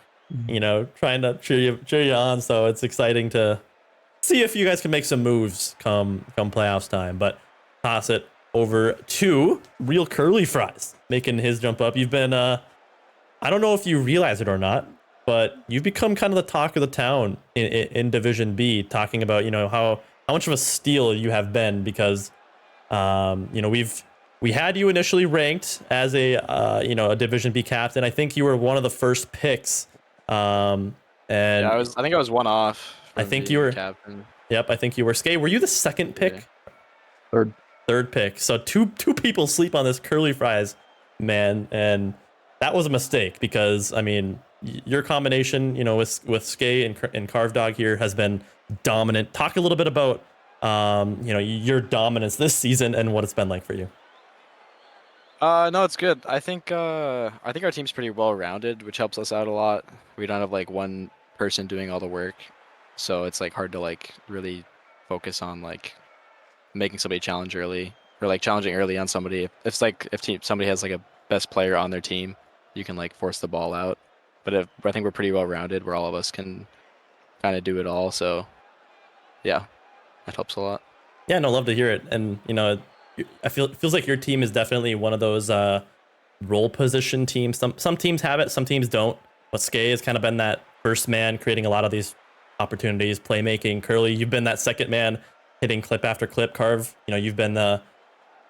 you know, trying to cheer you on. So it's exciting to see if you guys can make some moves come playoffs time. But toss it over to Real Curly Fries making his jump up. You've been I don't know if you realize it or not, but you've become kind of the talk of the town in Division B, talking about, you know, how much of a steal you have been, because you know, we had you initially ranked as a you know, a Division B captain. I think you were one of the first picks. And yeah, I think I was one off. I think you were captain. Yep, I think you were. Skay, were you the second pick? Yeah. Third pick. So two people sleep on this Curly Fries, man, and that was a mistake, because I mean, your combination, you know, with Skay and Carve Dog here has been dominant. Talk a little bit about you know, your dominance this season and what it's been like for you. No, it's good. I think our team's pretty well rounded, which helps us out a lot. We don't have like one person doing all the work, so it's like hard to like really focus on like making somebody challenge early, or like challenging early on somebody. If somebody has like a best player on their team, you can like force the ball out. But I think we're pretty well rounded, where all of us can kind of do it all. So yeah, that helps a lot. Yeah, no, love to hear it. And you know, it feels like your team is definitely one of those role position teams. Some teams have it, some teams don't. But Skay has kind of been that first man, creating a lot of these opportunities, playmaking. Curly, you've been that second man, hitting clip after clip. Carve, you know,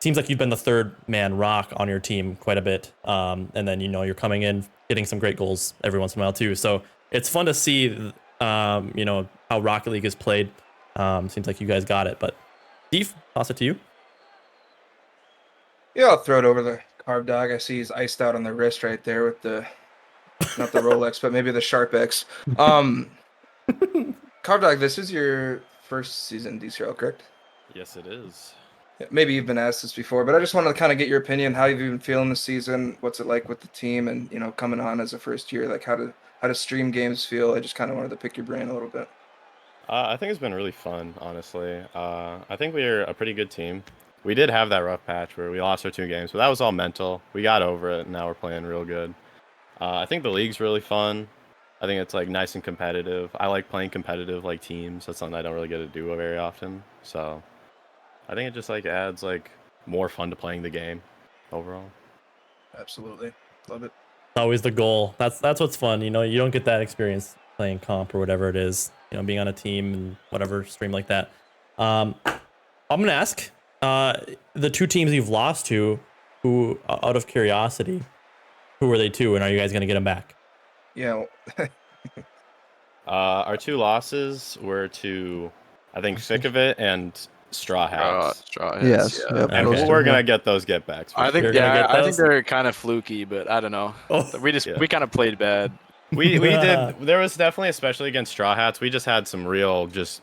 seems like you've been the third man rock on your team quite a bit. And then, you know, you're coming in, getting some great goals every once in a while too. So it's fun to see, you know, how Rocket League is played. Seems like you guys got it. But Steve, toss it to you. Yeah, I'll throw it over the Carve Dog. I see he's iced out on the wrist right there with the, not the Rolex, but maybe the Sharp X. Carve Dog, this is your first season Dcrl, correct? Yes, it is. Maybe you've been asked this before, but I just wanted to kind of get your opinion. How you've been feeling this season? What's it like with the team? And, you know, coming on as a first year, like how do stream games feel? I just kind of wanted to pick your brain a little bit. I think it's been really fun, honestly. I think we're a pretty good team. We did have that rough patch where we lost our 2 games, but that was all mental. We got over it, and now we're playing real good. I think the league's really fun. I think it's like nice and competitive. I like playing competitive like teams. That's something I don't really get to do very often. So I think it just like adds like more fun to playing the game overall. Absolutely. Love it. always the goal. That's what's fun. You know, you don't get that experience playing comp or whatever it is. You know, being on a team and whatever stream like that. I'm gonna ask the two teams you've lost to, who, out of curiosity, who are they to, and are you guys gonna get them back? Yeah. Our 2 losses were to, I think, Thick of It and Straw Hats. Straw Yes. yeah. Yep, And those we're two, gonna yeah. get those get backs. I think You're gonna get I think those? they're kind of fluky, but I don't know. Oh, We just yeah. we kind of played bad. we did. There was definitely, especially against Straw Hats, we just had some real just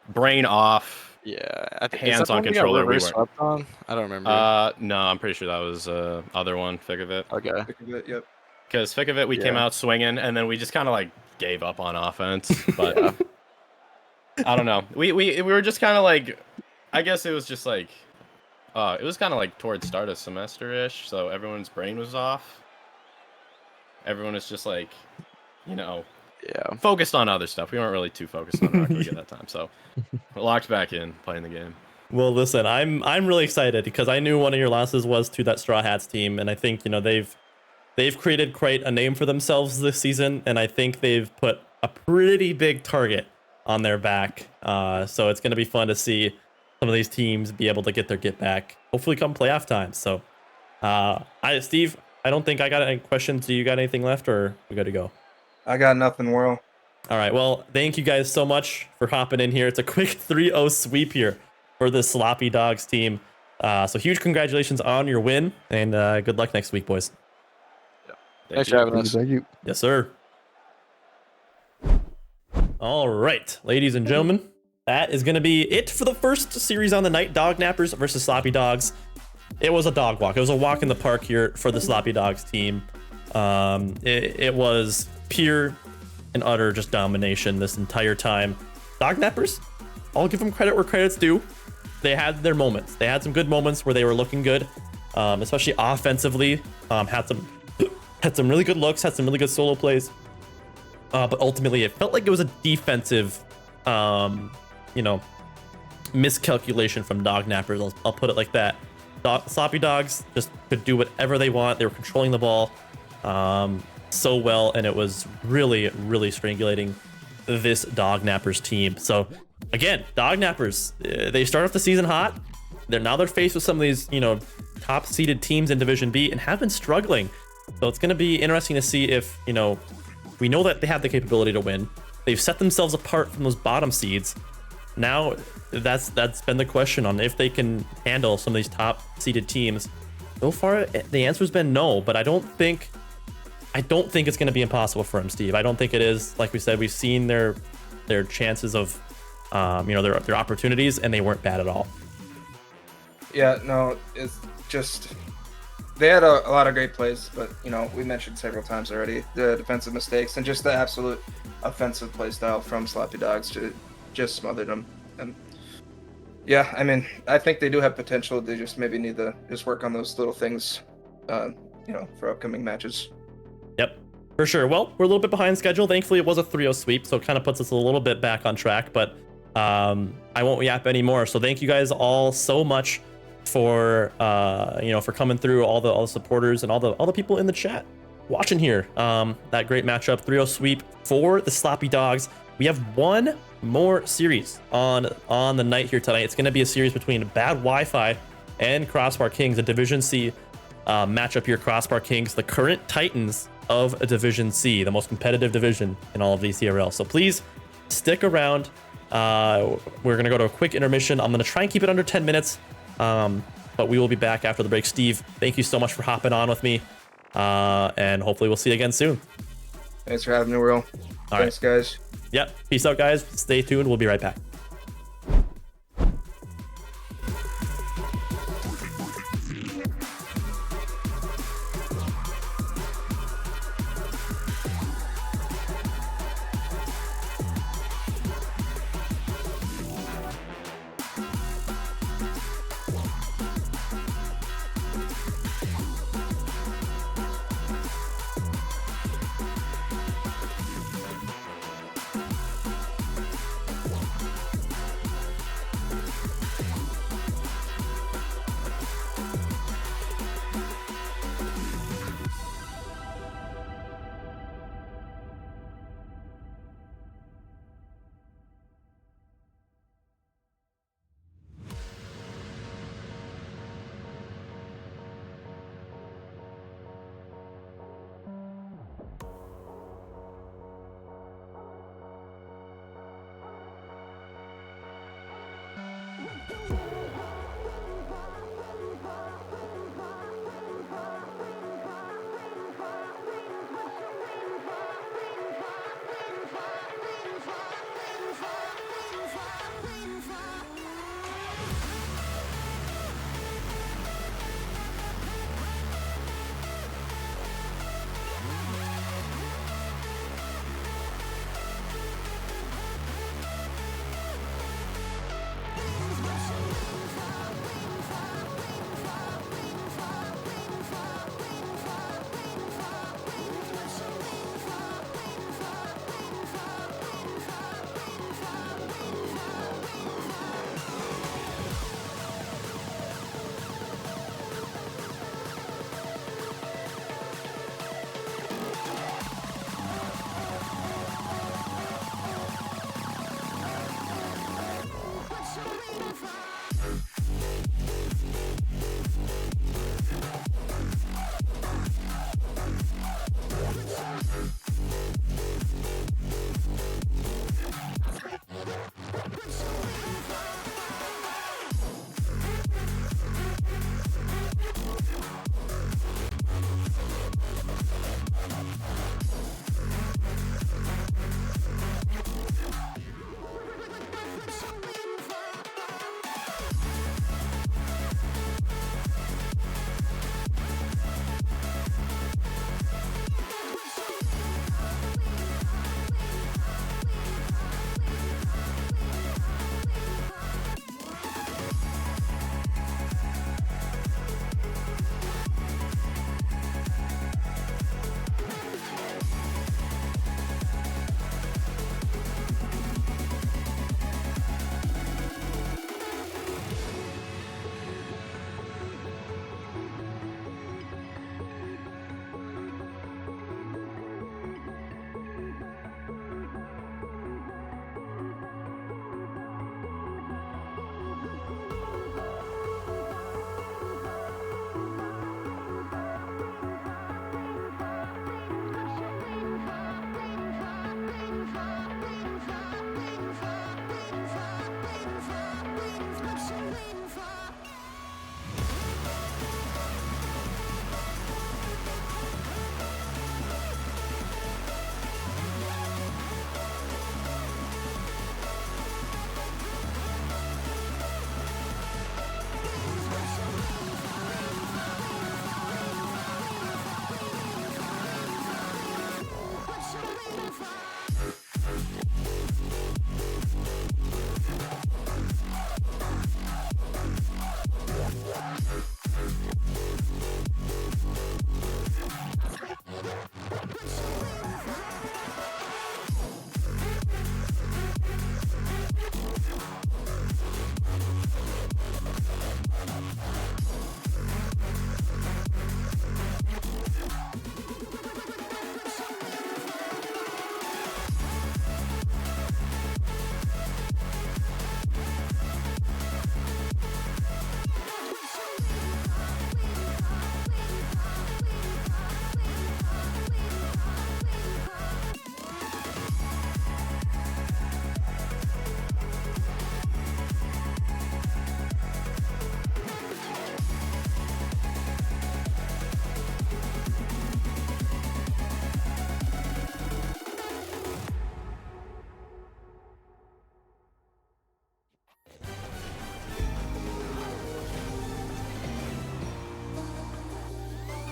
brain off. Yeah, I think Hands on controller, we weren't. Swept on? I don't remember. No, I'm pretty sure that was other one, Thick of It. Okay. Yep. Because Thick of It, we came Yeah. out swinging, and then we just kind of like gave up on offense. But I don't know. We were just kind of like, I guess it was just like, it was kind of like towards start of semester-ish, so everyone's brain was off. Everyone was just like, you know, focused on other stuff. We weren't really too focused on Rocket League at that time, so locked back in playing the game. Well, listen, I'm really excited because I knew one of your losses was to that Straw Hats team, and I think, you know, they've created quite a name for themselves this season, and I think they've put a pretty big target on their back. So it's going to be fun to see some of these teams be able to get their get back, hopefully come playoff time. So, Steve, I don't think I got any questions. Do you got anything left, or we good to go? I got nothing, Whirl. All right. Well, thank you guys so much for hopping in here. It's a quick 3-0 sweep here for the Sloppy Dogs team. So huge congratulations on your win, and good luck next week, boys. Thanks for having us. Thank you. Yes, sir. All right, ladies and gentlemen, that is going to be it for the first series on the night. Dog Nappers versus Sloppy Dogs. It was a dog walk. It was a walk in the park here for the Sloppy Dogs team. It was pure and utter just domination this entire time. Dog Nappers, I'll give them credit where credit's due. They had their moments. They had some good moments where they were looking good, especially offensively. Had some really good looks, had some really good solo plays. But ultimately, it felt like it was a defensive, miscalculation from Dog Nappers. I'll put it like that. Sloppy Dogs just could do whatever they want. They were controlling the ball so well, and it was really, really strangulating this Dog Nappers team. So again, Dog Nappers, they start off the season hot. They're faced with some of these, top seeded teams in Division B and have been struggling. So it's going to be interesting to see if, we know that they have the capability to win. They've set themselves apart from those bottom seeds. Now that's been the question on if they can handle some of these top seeded teams. So far, the answer's been no, but I don't think it's going to be impossible for them, Steve. I don't think it is. Like we said, we've seen their chances of, their opportunities, and they weren't bad at all. Yeah, no, it's just they had a lot of great plays, but we mentioned several times already the defensive mistakes and just the absolute offensive play style from Sloppy Dogs just smothered them. And yeah, I mean, I think they do have potential. They just maybe need to just work on those little things, for upcoming matches. Yep, for sure. Well, we're a little bit behind schedule. Thankfully, it was a 3-0 sweep, so it kind of puts us a little bit back on track, but I won't yap anymore. So thank you guys all so much for for coming through, all the supporters and all the people in the chat watching here. That great matchup, 3-0 sweep for the Sloppy Dogs. We have one more series on the night here tonight. It's going to be a series between Bad Wi-Fi and Crossbar Kings, a Division C matchup here. Crossbar Kings, the current Titans of a Division C, the most competitive division in all of Dcrl. So please stick around. We're going to go to a quick intermission. I'm going to try and keep it under 10 minutes. But we will be back after the break. Steve, thank you so much for hopping on with me. And hopefully we'll see you again soon. Thanks for having me, Will. Thanks, guys. Yep. Peace out, guys. Stay tuned. We'll be right back.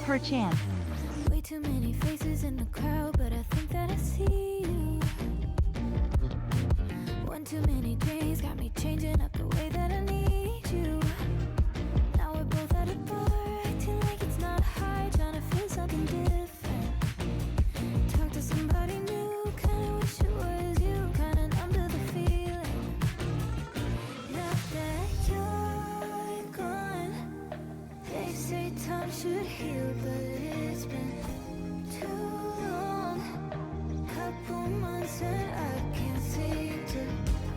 Perchance. Way too many faces in the crowd, but I think that I see you. One too many drinks got me changing up the way that I need you. Now we're both at a bar, acting like it's not hard, trying to feel something different. Talk to somebody new, kinda wish it was you, kinda numb to the feeling. Now that you're gone, they say time should heal, but it's been too long. Couple months and I can't seem to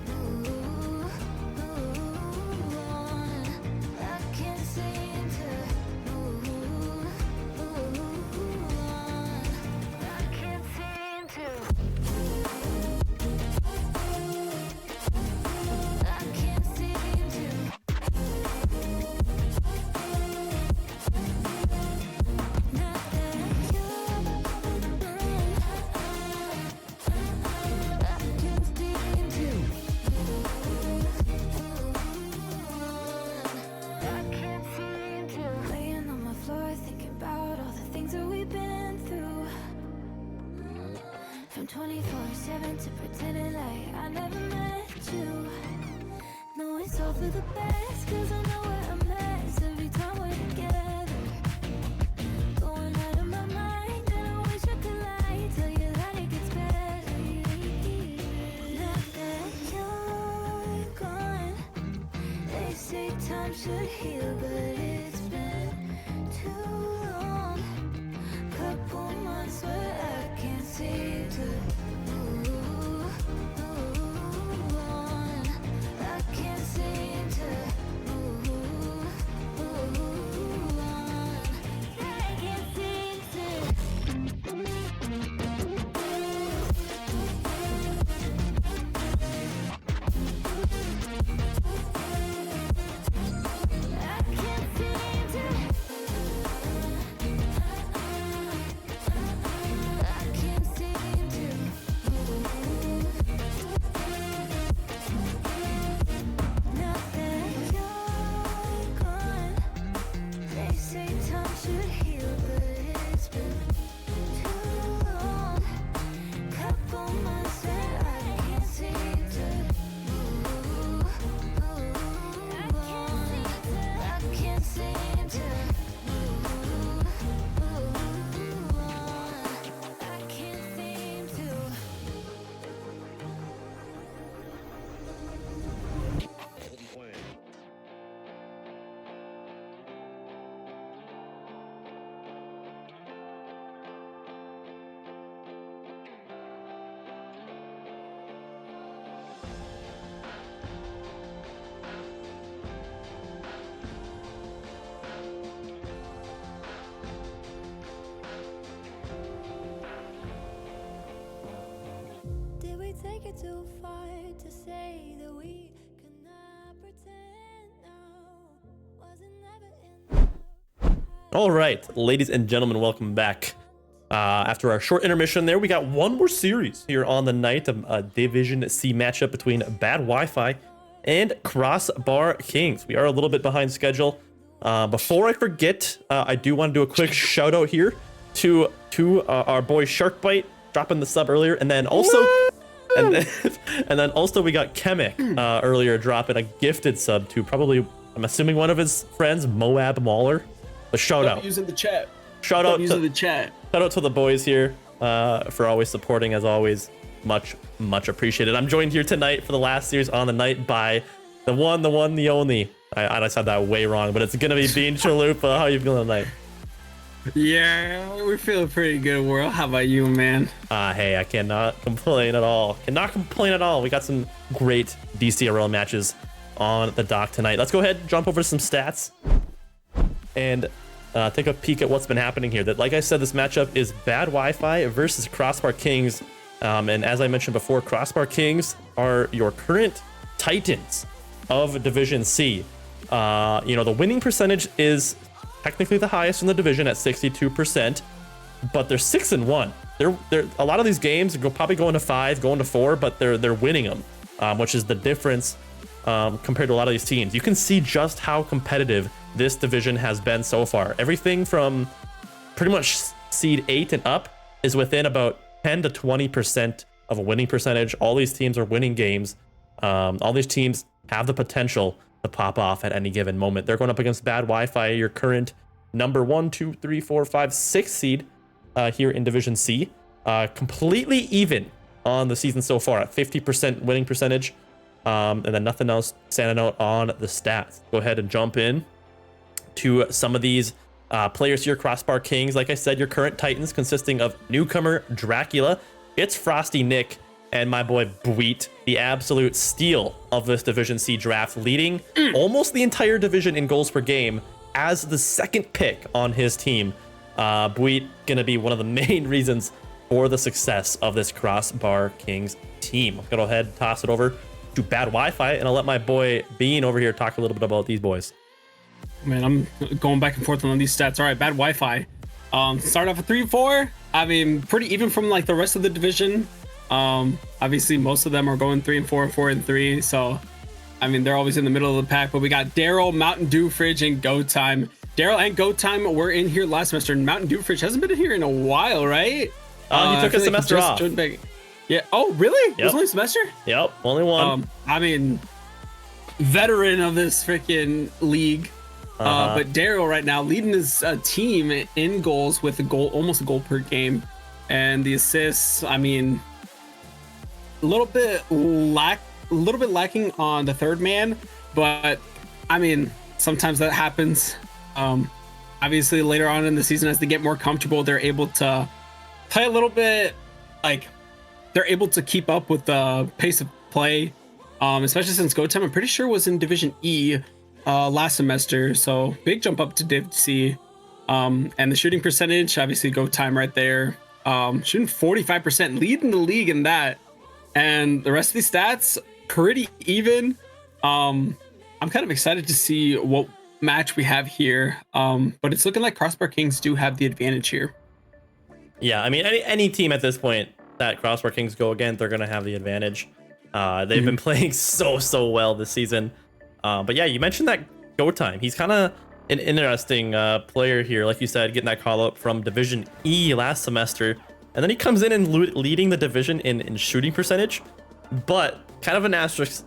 move on. I can't seem to move on. I can't seem to. I can't seem to. Not that you're gone. I can't seem to. I can't seem to. Laying on my floor, thinking about all the things that we've been through. From 24/7 to pretending like I never met you. No, it's all for the best, cause I know we're a mess every time we're together. Going out of my mind, and I wish I could lie, tell you that it gets better. Now that you're gone, they say time should heal, but it's been too long. Couple months where I can't seem to move on. I can't seem to. All right, ladies and gentlemen, welcome back. After our short intermission there, we got one more series here on the night of a Division C matchup between Bad Wi-Fi and Crossbar Kings. We are a little bit behind schedule. Before I forget, I do want to do a quick shout out here to our boy Sharkbite dropping the sub earlier, and then also and then also we got Chemic earlier dropping a gifted sub to probably, I'm assuming, one of his friends, Moab Mauler. A shout out. Using the chat. Shout out using the chat. Shout out to the boys here for always supporting, as always. Much appreciated. I'm joined here tonight for the last series on the night by the one, the only. I said that way wrong, but it's gonna be Bean Chalupa. How you feeling tonight? Yeah, we're feeling pretty good, world. How about you, man? Hey, I cannot complain at all. We got some great Dcrl matches on the dock tonight. Let's go ahead and jump over some stats and take a peek at what's been happening here. That, like I said, this matchup is Bad Wi-Fi versus Crossbar Kings. And as I mentioned before, Crossbar Kings are your current Titans of Division C. The winning percentage is technically the highest in the division at 62%, but they're 6-1. They're a lot of these games probably going to 5, going to 4, but they're winning them, which is the difference compared to a lot of these teams. You can see just how competitive this division has been so far. Everything from pretty much seed 8 and up is within about 10 to 20% of a winning percentage. All these teams are winning games. All these teams have the potential to pop off at any given moment. They're going up against Bad Wi-Fi, your current number 1, 2, 3, 4, 5, 6 seed here in Division C. Completely even on the season so far at 50% winning percentage. And then nothing else standing out on the stats. Go ahead and jump in to some of these players here. Crossbar Kings, like I said, your current Titans consisting of newcomer Dracula. It's Frosty Nick and my boy Bweet, the absolute steal of this Division C draft, leading almost the entire division in goals per game as the second pick on his team. Bweet gonna be one of the main reasons for the success of this Crossbar Kings team. I'm gonna go ahead and toss it over to Bad Wi-Fi, and I'll let my boy Bean over here talk a little bit about these boys. Man, I'm going back and forth on these stats. All right, Bad Wi-Fi. Start off with 3-4. I mean, pretty even from like the rest of the division. Obviously, most of them are going 3-4, 4-3. So, I mean, they're always in the middle of the pack. But we got Dcrl, Mountain Dew Fridge, and Go Time. Dcrl and Go Time were in here last semester. Mountain Dew Fridge hasn't been in here in a while, right? He took a semester off. Yeah. Oh, really? Yep. It was only a semester? Yep, only one. I mean, veteran of this freaking league. But Dcrl right now leading his team in goals with almost a goal per game, and the assists. I mean, a little bit lacking on the third man, but I mean, sometimes that happens. Obviously, later on in the season, as they get more comfortable, they're able to play a little bit like they're able to keep up with the pace of play. Especially since Go Time, I'm pretty sure, was in Division E last semester, so big jump up to Div C. And the shooting percentage, obviously Go Time right there, shooting 45%, leading the league in that. And the rest of these stats pretty even. I'm kind of excited to see what match we have here, but it's looking like Crossbar Kings do have the advantage here. Yeah, I mean, any team at this point that Crossbar Kings go against, they're gonna have the advantage. They've been playing so well this season. But yeah, you mentioned that Go Time. He's kind of an interesting player here. Like you said, getting that call up from Division E last semester. And then he comes in and leading the division in shooting percentage. But kind of an asterisk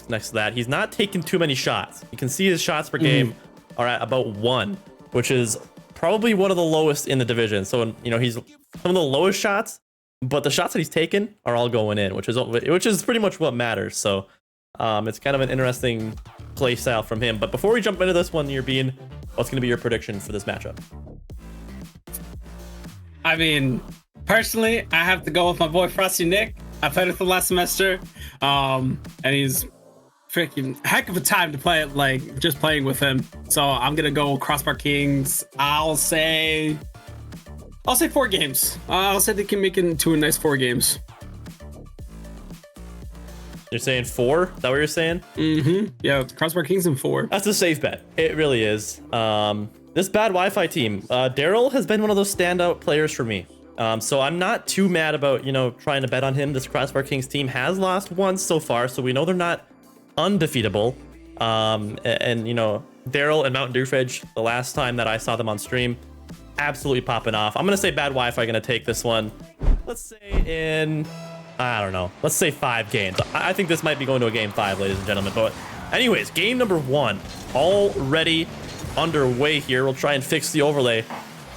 next to that. He's not taking too many shots. You can see his shots per game are at about 1, which is probably one of the lowest in the division. So, he's some of the lowest shots, but the shots that he's taken are all going in, which is pretty much what matters. So, it's kind of an interesting play style from him. But before we jump into this one, Bean, what's going to be your prediction for this matchup? I mean, personally, I have to go with my boy Frosty Nick. I played with him last semester, and he's freaking heck of a time to play it, like just playing with him. So I'm gonna go Crossbar Kings. I'll say 4 games. I'll say they can make it into a nice 4 games. You're saying 4? Is that what you're saying? Yeah, Crossbar Kings in 4. That's a safe bet. It really is. this bad Wi-Fi team, Dcrl has been one of those standout players for me. So I'm not too mad about, you know, trying to bet on him. This Crossbar Kings team has lost once so far, so we know they're not undefeatable. And you know, Dcrl and Mountain Doofridge, the last time that I saw them on stream, absolutely popping off. I'm gonna say bad Wi-Fi gonna take this one. Let's say in, I don't know, let's say 5 games. I think this might be going to a game 5, ladies and gentlemen. But anyways, game number 1 already underway here. We'll try and fix the overlay,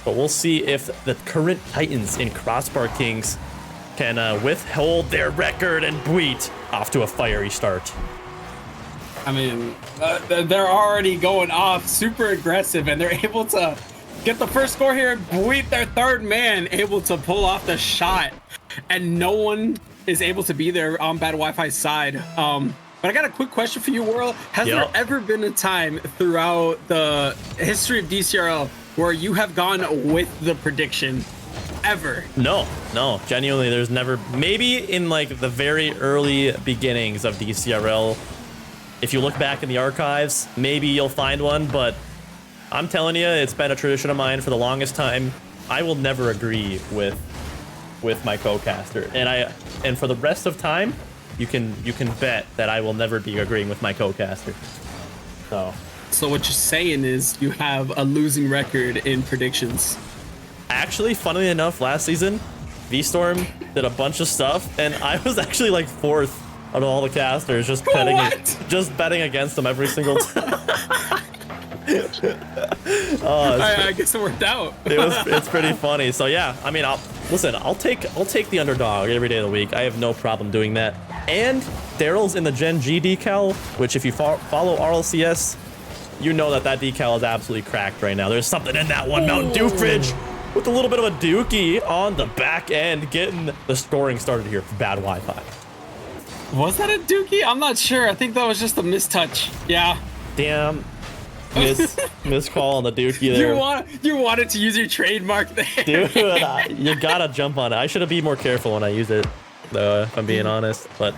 but we'll see if the current Titans in Crossbar Kings can withhold their record and Bweet off to a fiery start. I mean, they're already going off super aggressive, and they're able to get the first score here. Bweet, their third man, able to pull off the shot, and no one is able to be there on bad Wi-Fi's side. But I got a quick question for you, World. Has there ever been a time throughout the history of Dcrl where you have gone with the prediction? Ever? No, genuinely, there's never. Maybe in like the very early beginnings of Dcrl, if you look back in the archives, maybe you'll find one, but I'm telling you, it's been a tradition of mine for the longest time. I will never agree with my co-caster, and for the rest of time, you can bet that I will never be agreeing with my co-caster. So what you're saying is you have a losing record in predictions. Actually, funnily enough, last season, V-Storm did a bunch of stuff, and I was actually like 4th out of all the casters, just betting against them every single time. I guess it worked out. It's pretty funny. So yeah, I mean, I'll take the underdog every day of the week. I have no problem doing that. And Dcrl's in the Gen G decal, which if you follow RLCS, you know that decal is absolutely cracked right now. There's something in that one. Mountain Doofridge with a little bit of a dookie on the back end, getting the scoring started here for bad Wi-Fi. Was that a dookie? I'm not sure. I think that was just a mistouch. Yeah. Damn. Miss call on the dookie there. You wanted to use your trademark there. Dude, you gotta jump on it. I should have been more careful when I use it, though, if I'm being honest. But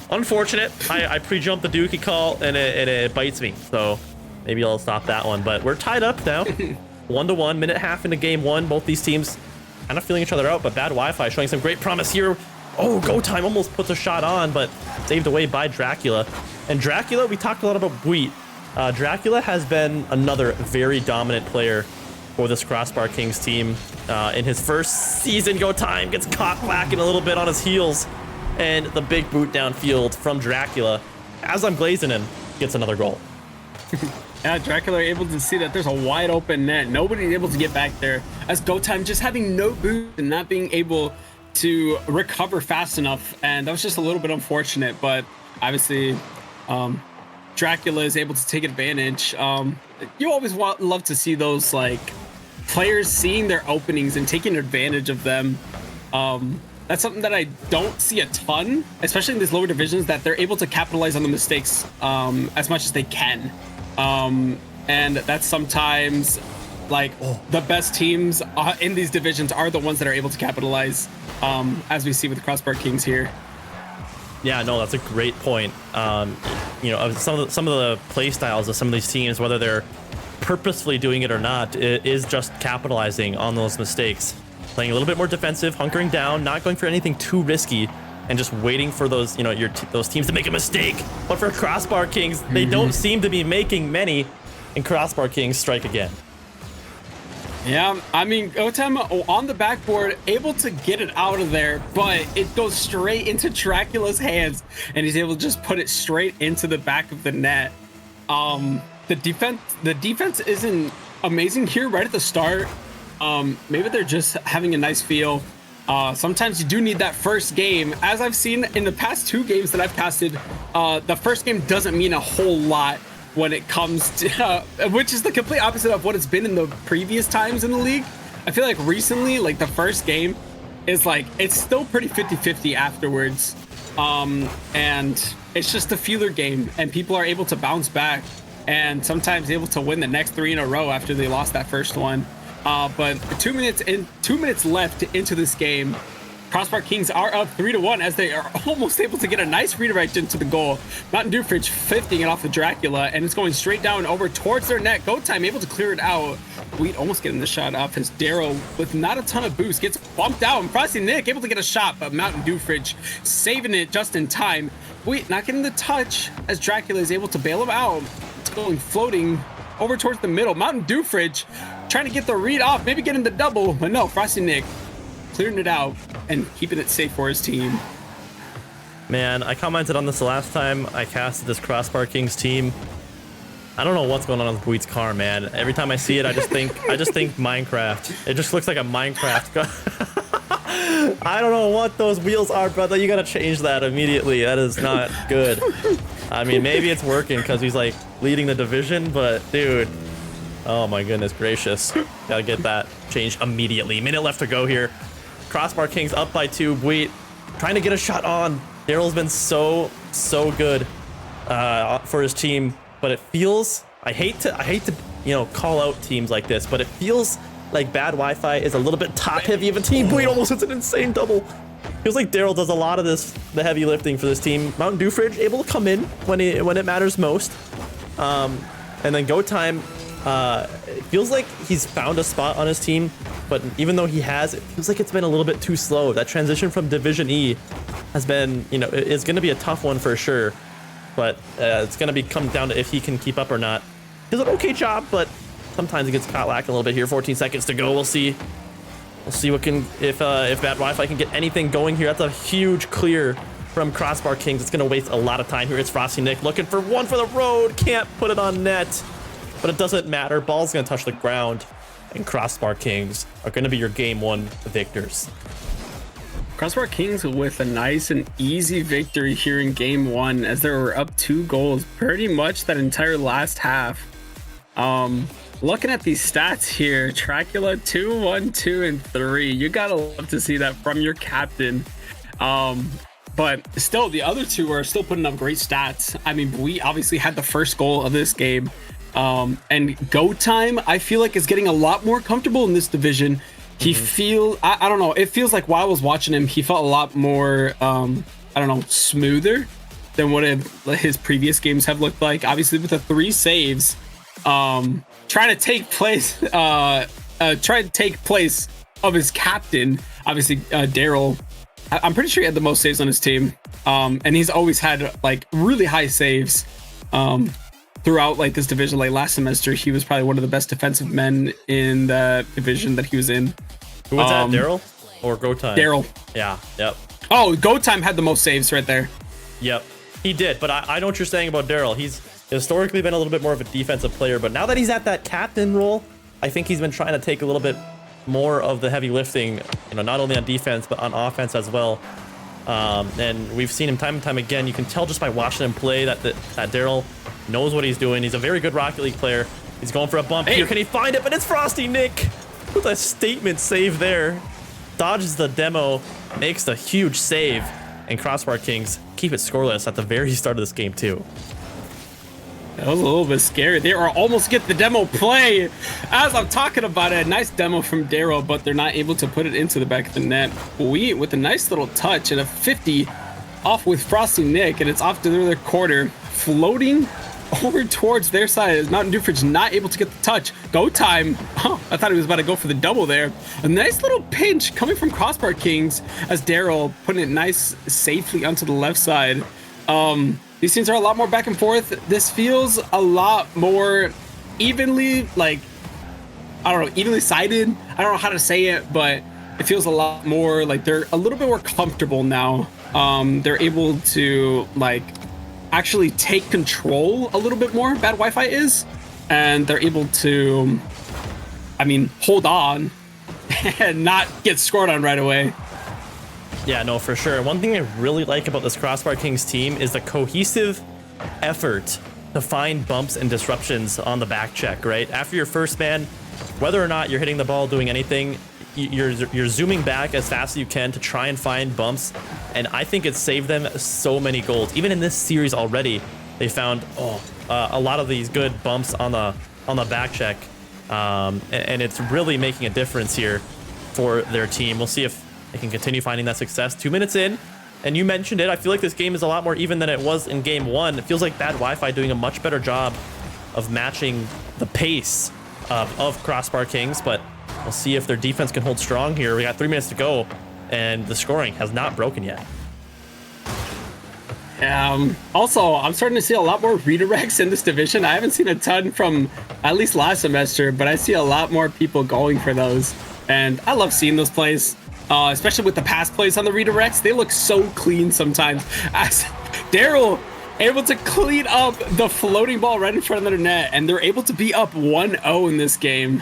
unfortunate. I pre-jumped the dookie call and it bites me. So maybe I'll stop that one. But we're tied up now. 1-1, minute half into game 1. Both these teams kind of feeling each other out, but bad Wi-Fi showing some great promise here. Oh, Go Time almost puts a shot on, but saved away by Dracula. And Dracula, we talked a lot about Bweet. Dracula has been another very dominant player for this Crossbar Kings team. In his first season, Go Time gets caught lacking a little bit on his heels, and the big boot downfield from Dracula, as I'm glazing him, gets another goal. Yeah, Dracula able to see that there's a wide open net. Nobody's able to get back there, as Go Time just having no boot and not being able to recover fast enough, and that was just a little bit unfortunate. But obviously, Dracula is able to take advantage. You always love to see those like players seeing their openings and taking advantage of them. That's something that I don't see a ton, especially in these lower divisions, that they're able to capitalize on the mistakes as much as they can. And that's sometimes like the best teams in these divisions are the ones that are able to capitalize, as we see with the Crossbar Kings here. Yeah, no, that's a great point. You know, some of the play styles of some of these teams, whether they're purposefully doing it or not, it is just capitalizing on those mistakes. Playing a little bit more defensive, hunkering down, not going for anything too risky, and just waiting for those, you know, those teams to make a mistake. But for Crossbar Kings, they don't seem to be making many, and Crossbar Kings strike again. Yeah, I mean, Go Time on the backboard, able to get it out of there, but it goes straight into Dracula's hands, and he's able to just put it straight into the back of the net. The defense isn't amazing here right at the start. Maybe they're just having a nice feel. Sometimes you do need that first game. As I've seen in the past 2 games that I've casted, the first game doesn't mean a whole lot when it comes to, which is the complete opposite of what it's been in the previous times in the league. I feel like recently, like the first game is like, it's still pretty 50-50 afterwards. And it's just a feeler game, and people are able to bounce back and sometimes able to win the next 3 in a row after they lost that first one. But 2 minutes left into this game, Crossbar Kings are up 3-1 as they are almost able to get a nice redirect into the goal. Mountain Dewfridge 50ing it off the Dracula, and it's going straight down over towards their net. Go Time able to clear it out. Weed almost getting the shot off as Dcrl, with not a ton of boost, gets bumped out. And Frosty Nick able to get a shot, but Mountain Dewfridge saving it just in time. Weed not getting the touch as Dracula is able to bail him out. It's going floating over towards the middle. Mountain Dewfridge trying to get the read off, maybe getting the double, but no, Frosty Nick clearing it out and keeping it safe for his team. Man, I commented on this the last time I casted this Crossbar Kings team. I don't know what's going on with Buit's car, man. Every time I see it, I just think Minecraft. It just looks like a Minecraft car. I don't know what those wheels are, brother. You gotta change that immediately. That is not good. I mean, maybe it's working because he's like leading the division, but dude, oh my goodness gracious. Gotta get that changed immediately. Minute left to go here. Crossbar Kings up by 2. Buit trying to get a shot on. Daryl's been so good for his team, but it feels, I hate to you know, call out teams like this, but it feels like Bad Wi-Fi is a little bit top heavy of a team. Buit almost hits an insane double. Feels like Dcrl does a lot of the heavy lifting for this team. Mountain Dewfridge able to come in when it matters most, and then Go Time. It feels like he's found a spot on his team, but even though he has, it feels like it's been a little bit too slow. That transition from Division E has been, you know, it's going to be a tough one for sure, but it's going to come down to if he can keep up or not. He does an okay job, but sometimes he gets caught lacking a little bit here. 14 seconds to go. We'll see what can, if Bad Wi-Fi can get anything going here. That's a huge clear from Crossbar Kings. It's going to waste a lot of time here. It's Frosty Nick looking for one for the road. Can't put it on net. But it doesn't matter. Ball's going to touch the ground, and Crossbar Kings are going to be your game 1 victors. Crossbar Kings with a nice and easy victory here in game 1 as they were up 2 goals pretty much that entire last half. Looking at these stats here, Dracula 2, 1, 2, and 3. You gotta love to see that from your captain. But still, the other 2 are still putting up great stats. I mean, we obviously had the first goal of this game. And Go Time, I feel like, is getting a lot more comfortable in this division. He I don't know, it feels like while I was watching him, he felt a lot more, I don't know, smoother than what his previous games have looked like. Obviously, with the 3 saves, trying to take place of his captain, obviously, Dcrl. I'm pretty sure he had the most saves on his team. And he's always had like really high saves. Throughout like this division. Like last semester, he was probably one of the best defensive men in the division that he was in. Who was that, Dcrl or Go Time? Dcrl. Yeah, yep. Oh, Go Time had the most saves right there. Yep, he did. But I know what you're saying about Dcrl. He's historically been a little bit more of a defensive player, but now that he's at that captain role, I think he's been trying to take a little bit more of the heavy lifting, you know, not only on defense, but on offense as well. And we've seen him time and time again. You can tell just by watching him play that Dcrl knows what he's doing. He's a very good Rocket League player. He's going for a bump here. Can he find it? But it's Frosty Nick with a statement save there. Dodges the demo, makes the huge save, and Crossbar Kings keep it scoreless at the very start of this game too. That was a little bit scary. They are almost get the demo play as I'm talking about it. Nice demo from Dcrl, but they're not able to put it into the back of the net. We with a nice little touch and a 50 off with Frosty Nick, and it's off to their quarter, floating over towards their side as Mountain Dewfridge not able to get the touch. Go Time. Oh, I thought he was about to go for the double there. A nice little pinch coming from Crossbar Kings as Dcrl putting it nice safely onto the left side. These teams are a lot more back and forth. This feels a lot more evenly, like, I don't know, evenly sided. I don't know how to say it, but it feels a lot more like they're a little bit more comfortable now. They're able to like actually take control a little bit more. Bad Wi-Fi is, and they're able to, I mean, hold on and not get scored on right away. Yeah, no, for sure. One thing I really like about this Crossbar Kings team is the cohesive effort to find bumps and disruptions on the back check, right? After your first man, whether or not you're hitting the ball, doing anything, you're zooming back as fast as you can to try and find bumps. And I think it's saved them so many goals. Even in this series already, they found a lot of these good bumps on the back check. And it's really making a difference here for their team. We'll see if they can continue finding that success. 2 minutes in, and you mentioned it. I feel like this game is a lot more even than it was in game 1. It feels like Bad Wi-Fi doing a much better job of matching the pace of Crossbar Kings, but we'll see if their defense can hold strong here. We got 3 minutes to go, and the scoring has not broken yet. Also, I'm starting to see a lot more redirects in this division. I haven't seen a ton from at least last semester, but I see a lot more people going for those. And I love seeing those plays, especially with the pass plays on the redirects. They look so clean sometimes. As Dcrl able to clean up the floating ball right in front of their net, and they're able to be up 1-0 in this game.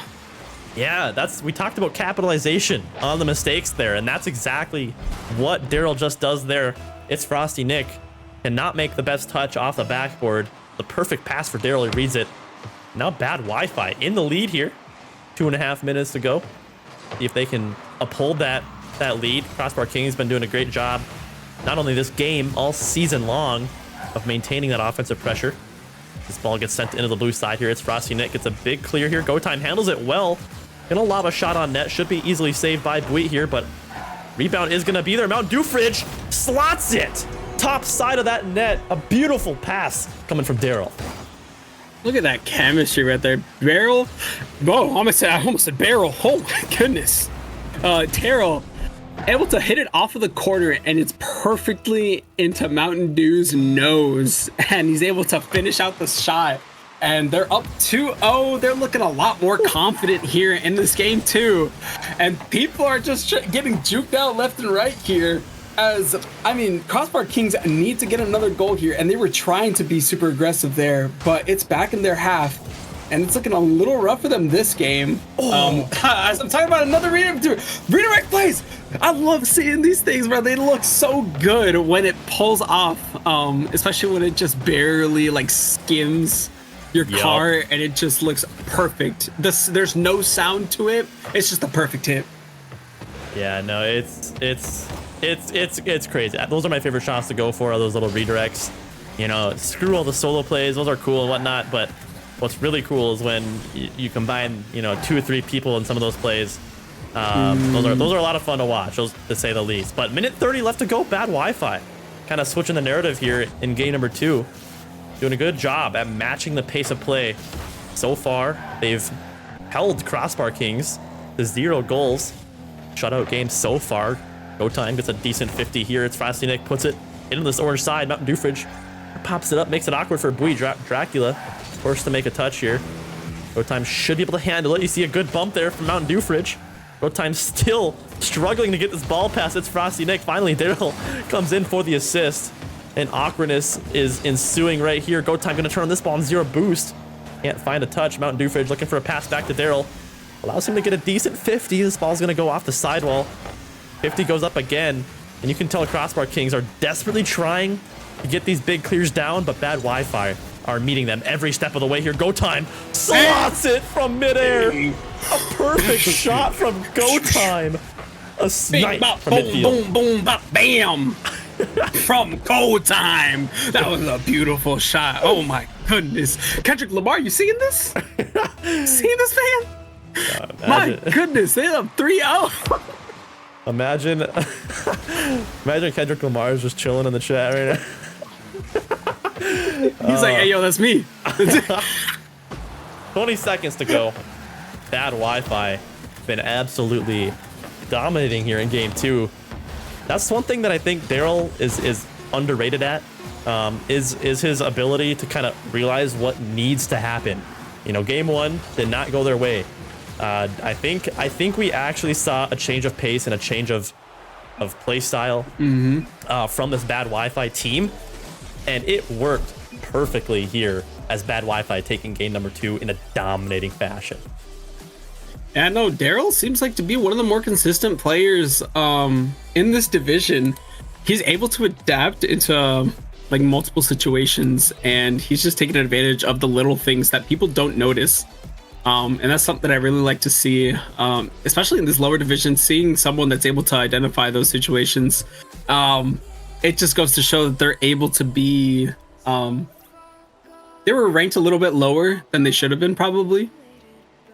Yeah, we talked about capitalization on the mistakes there, and that's exactly what Dcrl just does there. It's Frosty Nick. Cannot make the best touch off the backboard. The perfect pass for Dcrl. He reads it. Now Bad Wi-Fi in the lead here. 2.5 minutes to go. See if they can uphold that lead. Crossbar King's been doing a great job, not only this game, all season long, of maintaining that offensive pressure. This ball gets sent into the blue side here. It's Frosty Nick. Gets a big clear here. Go Time handles it well. Gonna lob a shot on net. Should be easily saved by Buit here, but rebound is gonna be there. Mount Dufridge slots it. Top side of that net. A beautiful pass coming from Dcrl. Look at that chemistry right there. Barrel. Whoa, I almost said barrel. Oh my goodness. Dcrl able to hit it off of the corner, and it's perfectly into Mountain Dew's nose. And he's able to finish out the shot. And they're up 2-0. They're looking a lot more confident here in this game too. And people are just getting juked out left and right here. As, I mean, Crossbar Kings need to get another goal here, and they were trying to be super aggressive there, but it's back in their half, and it's looking a little rough for them this game. As I'm talking about another redirect plays, I love seeing these things where they look so good when it pulls off, especially when it just barely like skims your car, and it just looks perfect. There's no sound to it. It's just a perfect hit. Yeah, no, it's crazy. Those are my favorite shots to go for, are those little redirects. You know, screw all the solo plays. Those are cool and whatnot, but what's really cool is when you combine, 2 or 3 people in some of those plays. Those are a lot of fun to watch, to say the least. But minute 30 left to go. Bad Wi-Fi. Kind of switching the narrative here in game number 2. Doing a good job at matching the pace of play. So far, they've held Crossbar Kings to 0 goals. Shutout game so far. Go Time gets a decent 50 here. It's Frosty Nick, puts it into this orange side. Mountain Dufridge pops it up, makes it awkward for Buit. Dracula forced to make a touch here. Go Time should be able to handle it. You see a good bump there from Mountain Dufridge. Go Time still struggling to get this ball pass. It's Frosty Nick. Finally, Dcrl comes in for the assist. And awkwardness is ensuing right here. Go Time gonna turn on this ball on 0 boost. Can't find a touch. Mountain Dufridge looking for a pass back to Dcrl. Allows him to get a decent 50. This ball's gonna go off the sidewall. 50 goes up again, and you can tell Crossbar Kings are desperately trying to get these big clears down, but Bad Wi-Fi are meeting them every step of the way here. Go Time slots it from midair. A perfect shot from Go Time. A snipe from midfield. Boom, boom, bop, bam. From Go Time. That was a beautiful shot. Oh my goodness. Kendrick Lamar, you seeing this? Seeing this, man? My goodness, they have 3-0. Imagine Kendrick Lamar is just chilling in the chat right now. He's like, hey, yo, that's me. 20 seconds to go. Bad Wi-Fi been absolutely dominating here in game 2. That's one thing that I think Dcrl is underrated at, is his ability to kind of realize what needs to happen. Game 1 did not go their way. I think we actually saw a change of pace and a change of play style from this Bad Wi-Fi team, and it worked perfectly here as Bad Wi-Fi taking game number 2 in a dominating fashion. Yeah, no, Dcrl seems like to be one of the more consistent players in this division. He's able to adapt into like multiple situations, and he's just taking advantage of the little things that people don't notice. And that's something that I really like to see, especially in this lower division, seeing someone that's able to identify those situations. It just goes to show that they're able to be, they were ranked a little bit lower than they should have been, probably.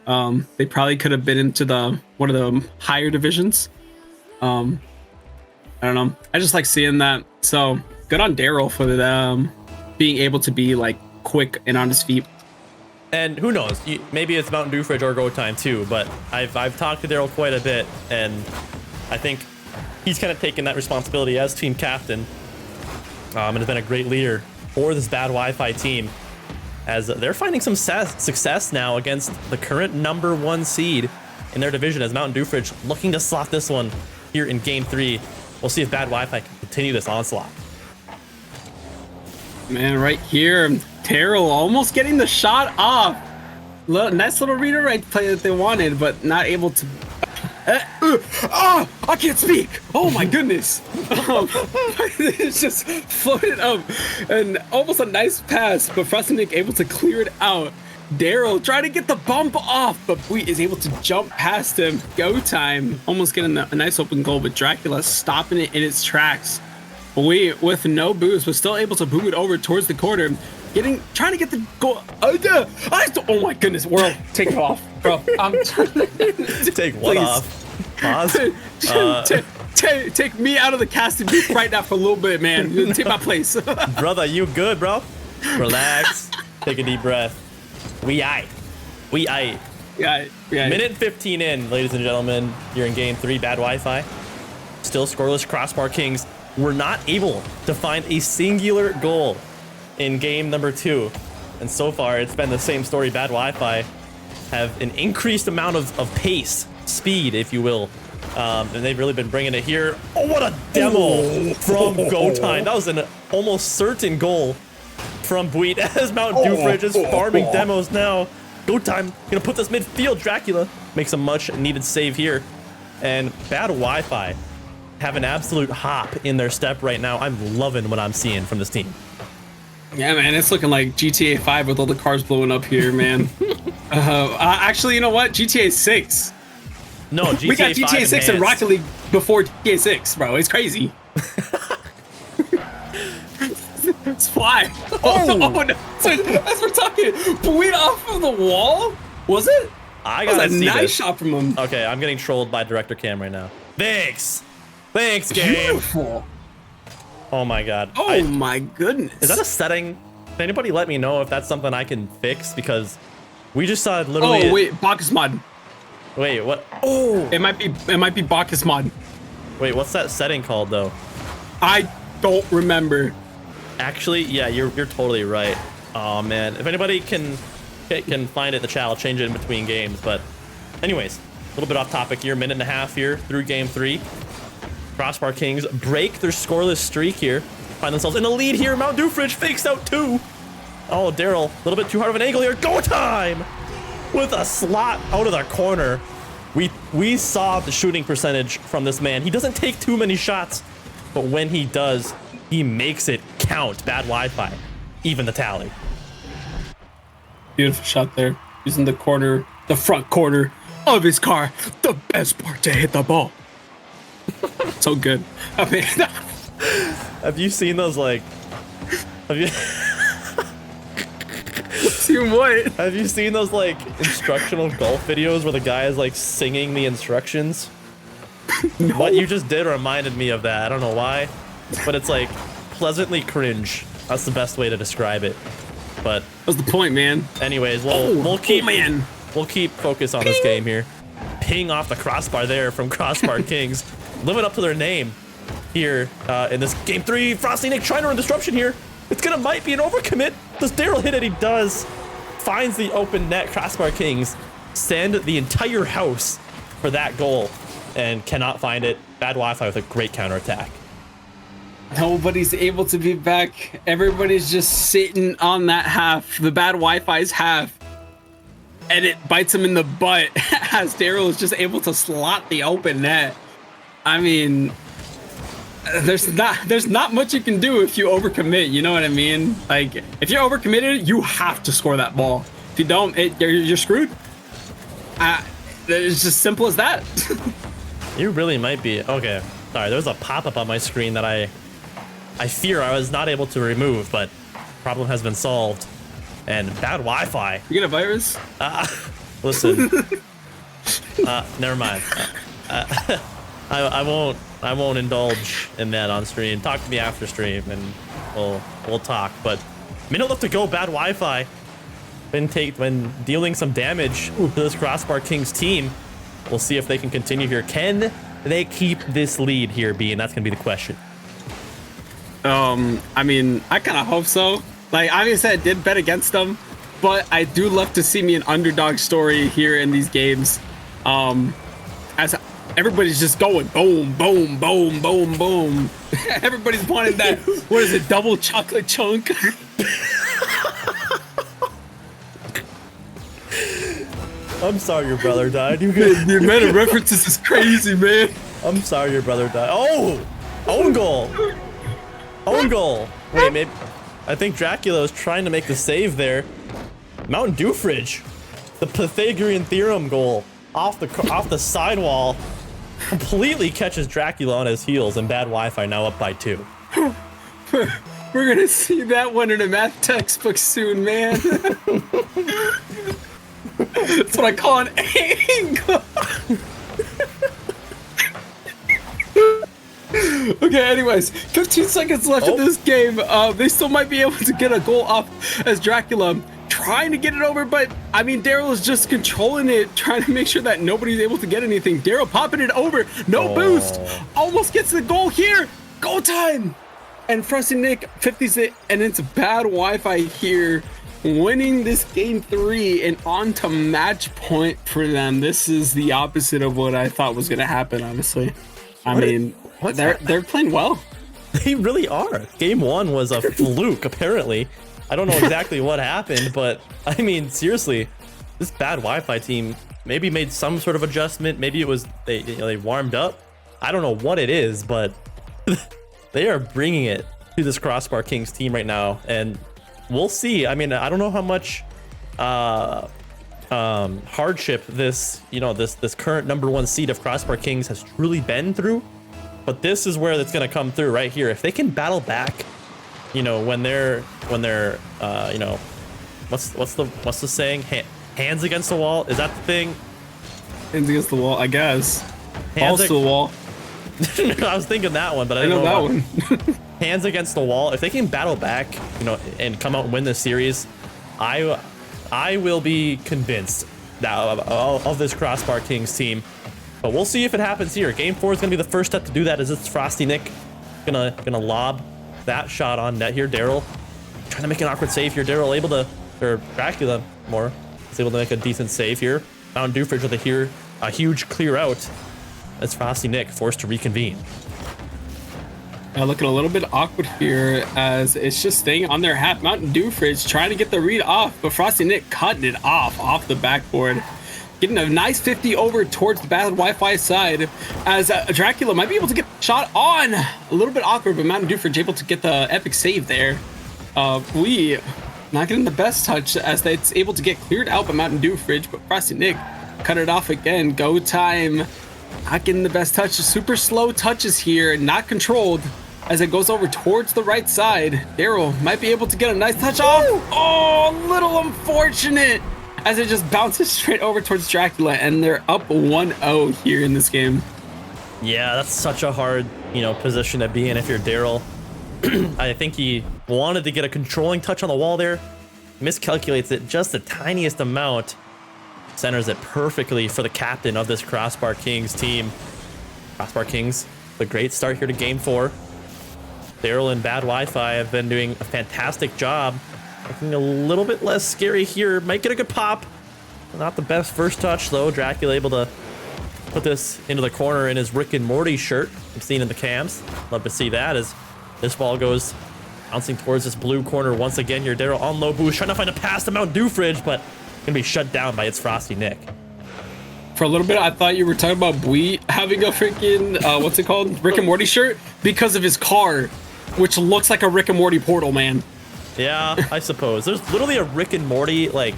They probably could have been into one of the higher divisions. I don't know. I just like seeing that. So good on Daryl for the, being able to be like quick and on his feet. And who knows? Maybe it's Mountain Dew Fridge or Go Time too. But I've talked to Daryl quite a bit, and I think he's kind of taken that responsibility as team captain, and has been a great leader for this bad Wi-Fi team, as they're finding some success now against the current #1 seed in their division, as Mountain Dew Fridge looking to slot this one here in Game 3. We'll see if bad Wi-Fi can continue this onslaught. Man, right here, Daryl almost getting the shot off. Nice little redirect play that they wanted, but not able to. I can't speak. Oh my goodness. It's just floated up, and almost a nice pass, but Frostnik able to clear it out. Daryl trying to get the bump off, but Bweet is able to jump past him. Go time, almost getting a nice open goal, but Dracula stopping it in its tracks. Bweet with no boost, but still able to boom it over towards the corner, trying to get the goal. Oh my goodness, world, take it off, bro. I'm trying to take what off? Pause. Take me out of the casting booth right now for a little bit, man. Take my place. Brother, you good, bro? Relax. Take a deep breath. We aight. Yeah. Minute 15 in, ladies and gentlemen. You're in Game 3, bad Wi-Fi. Still scoreless. Crossbar Kings were not able to find a singular goal in game number 2. And so far, it's been the same story. Bad Wi-Fi have an increased amount of pace, speed, if you will. And they've really been bringing it here. Oh, what a demo from Go Time. That was an almost certain goal from Bweet, as Mountain Dew Fridge is farming demos now. Go Time gonna put this midfield. Dracula makes a much needed save here. And bad Wi-Fi have an absolute hop in their step right now. I'm loving what I'm seeing from this team. Yeah, man, it's looking like GTA 5 with all the cars blowing up here, man. Actually, you know what? GTA 6. No, GTA we got GTA 6 enhanced. and Rocket League before GTA 6, bro. It's crazy. It's fly. Oh no. So, as we're talking, Bweet off of the wall? Was it? I got gotta a see nice this. shot from him. Okay, I'm getting trolled by Director Cam right now. Thanks, game. Beautiful. Oh my god. Oh my goodness. Is that a setting? Can anybody let me know if that's something I can fix? Because we just saw it literally. Oh wait, Bacchus mod. Wait, what? Oh, it might be Bacchus mod. Wait, what's that setting called though? I don't remember. Actually, yeah, you're totally right. Oh man, if anybody can find it in the chat, I'll change it in between games. But anyways, a little bit off topic here. Minute and a half here through Game 3. Crossbar Kings break their scoreless streak here. Find themselves in a lead here. Mountain Dew Fridge fakes out 2. Oh, Daryl, a little bit too hard of an angle here. Go Time with a slot out of the corner. We saw the shooting percentage from this man. He doesn't take too many shots, but when he does, he makes it count. Bad Wi-Fi, even the tally. Beautiful shot there. Using the corner, the front corner of his car. The best part to hit the ball. So good. I mean, have you seen those like? Have you seen what? Have you seen those like instructional golf videos where the guy is like singing the instructions? No. What you just did reminded me of that. I don't know why, but it's like pleasantly cringe. That's the best way to describe it. But that's the point, man. Anyways, we'll keep focus on this game here. Ping off the crossbar there from Crossbar Kings, living up to their name here in this Game 3. Frosty Nick trying to run disruption here. Might be an overcommit. Does Daryl hit it? He does. Finds the open net. Crossbar Kings send the entire house for that goal and cannot find it. Bad Wi-Fi with a great counterattack. Nobody's able to be back. Everybody's just sitting on that half. The bad Wi-Fi's half. And it bites him in the butt as Daryl is just able to slot the open net. I mean, there's not much you can do if you overcommit, you know what I mean? Like, if you're overcommitted, you have to score that ball. If you don't, you're screwed. It's just simple as that. You really might be. Okay, sorry, there's a pop-up on my screen that I fear I was not able to remove, but problem has been solved. And bad Wi-Fi. You get a virus? Listen. Never mind. I won't indulge in that on stream. Talk to me after stream, and we'll talk. But minute left to go. Bad Wi-Fi. When dealing some damage to this Crossbar Kings team. We'll see if they can continue here. Can they keep this lead here, B? And that's gonna be the question. I mean, I kind of hope so. Like, obviously, I did bet against them, but I do love to see me an underdog story here in these games. As everybody's just going boom, boom, boom, boom, boom. Everybody's wanting that. What is it? Double chocolate chunk. I'm sorry your brother died. You good? The amount of references is crazy, man. I'm sorry your brother died. Oh! Own goal! Own goal! Wait, maybe... I think Dracula was trying to make the save there. Mountain Dew Fridge. The Pythagorean Theorem goal. Off the sidewall. Completely catches Dracula on his heels, and Bad Wi-Fi now up by 2. We're gonna see that one in a math textbook soon, man. That's what I call an angle. Okay, anyways, 15 seconds left in this game. They still might be able to get a goal up as Dracula trying to get it over, but I mean, Daryl is just controlling it, trying to make sure that nobody's able to get anything. Daryl popping it over, no boost, almost gets the goal here. Goal time! And Frosty Nick 50s it, and it's Bad Wi-Fi here, winning this game 3 and on to match point for them. This is the opposite of what I thought was going to happen, honestly. I mean, they're playing well. They really are. Game 1 was a fluke, apparently. I don't know exactly what happened, but I mean, seriously, this Bad Wi-Fi team maybe made some sort of adjustment. Maybe it was they warmed up. I don't know what it is, but they are bringing it to this Crossbar Kings team right now, and we'll see. I mean, I don't know how much hardship this current #1 seed of Crossbar Kings has truly been through, but this is where it's going to come through right here. If they can battle back, when they're what's the saying? Hands against the wall. Is that the thing? Hands against the wall, I guess. Balls to the wall. I was thinking that one, but I didn't know that one. Hands against the wall. If they can battle back, and come out and win this series, I will be convinced of this Crossbar Kings team. But we'll see if it happens here. Game 4 is gonna be the first step to do that. Is this Frosty Nick gonna lob that shot on net here? Daryl trying to make an awkward save here. Daryl able to, or Dracula more, is able to make a decent save here. Mountain Dew Fridge with a huge clear out. That's Frosty Nick forced to reconvene. Looking a little bit awkward here as it's just staying on their half. Mountain Dew Fridge trying to get the read off, but Frosty Nick cutting it off the backboard. Getting a nice 50 over towards the Bad Wi-Fi side as Dracula might be able to get shot on. A little bit awkward, but Mountain Dew Fridge able to get the epic save there. We not getting the best touch as it's able to get cleared out by Mountain Dew Fridge, but Frosty Nick cut it off again. Go time. Not getting the best touch. Super slow touches here, not controlled as it goes over towards the right side. Daryl might be able to get a nice touch off. Oh, a little unfortunate as it just bounces straight over towards Dracula, and they're up 1-0 here in this game. Yeah, that's such a hard, position to be in if you're Daryl. I think he wanted to get a controlling touch on the wall there, miscalculates it just the tiniest amount, centers it perfectly for the captain of this Crossbar Kings team. Crossbar Kings, a great start here to game 4. Daryl and Bad Wi-Fi have been doing a fantastic job. Looking a little bit less scary here. Might get a good pop. Not the best first touch though. Dracula able to put this into the corner in his Rick and Morty shirt I'm seeing in the cams. Love to see that as this ball goes bouncing towards this blue corner once again. Your Daryl on low boost trying to find a pass to Mountain Dew Fridge, but gonna be shut down by its Frosty Nick. For a little bit, I thought you were talking about Bui having a freaking, what's it called? Rick and Morty shirt because of his car, which looks like a Rick and Morty portal, man. Yeah, I suppose. There's literally a Rick and Morty, like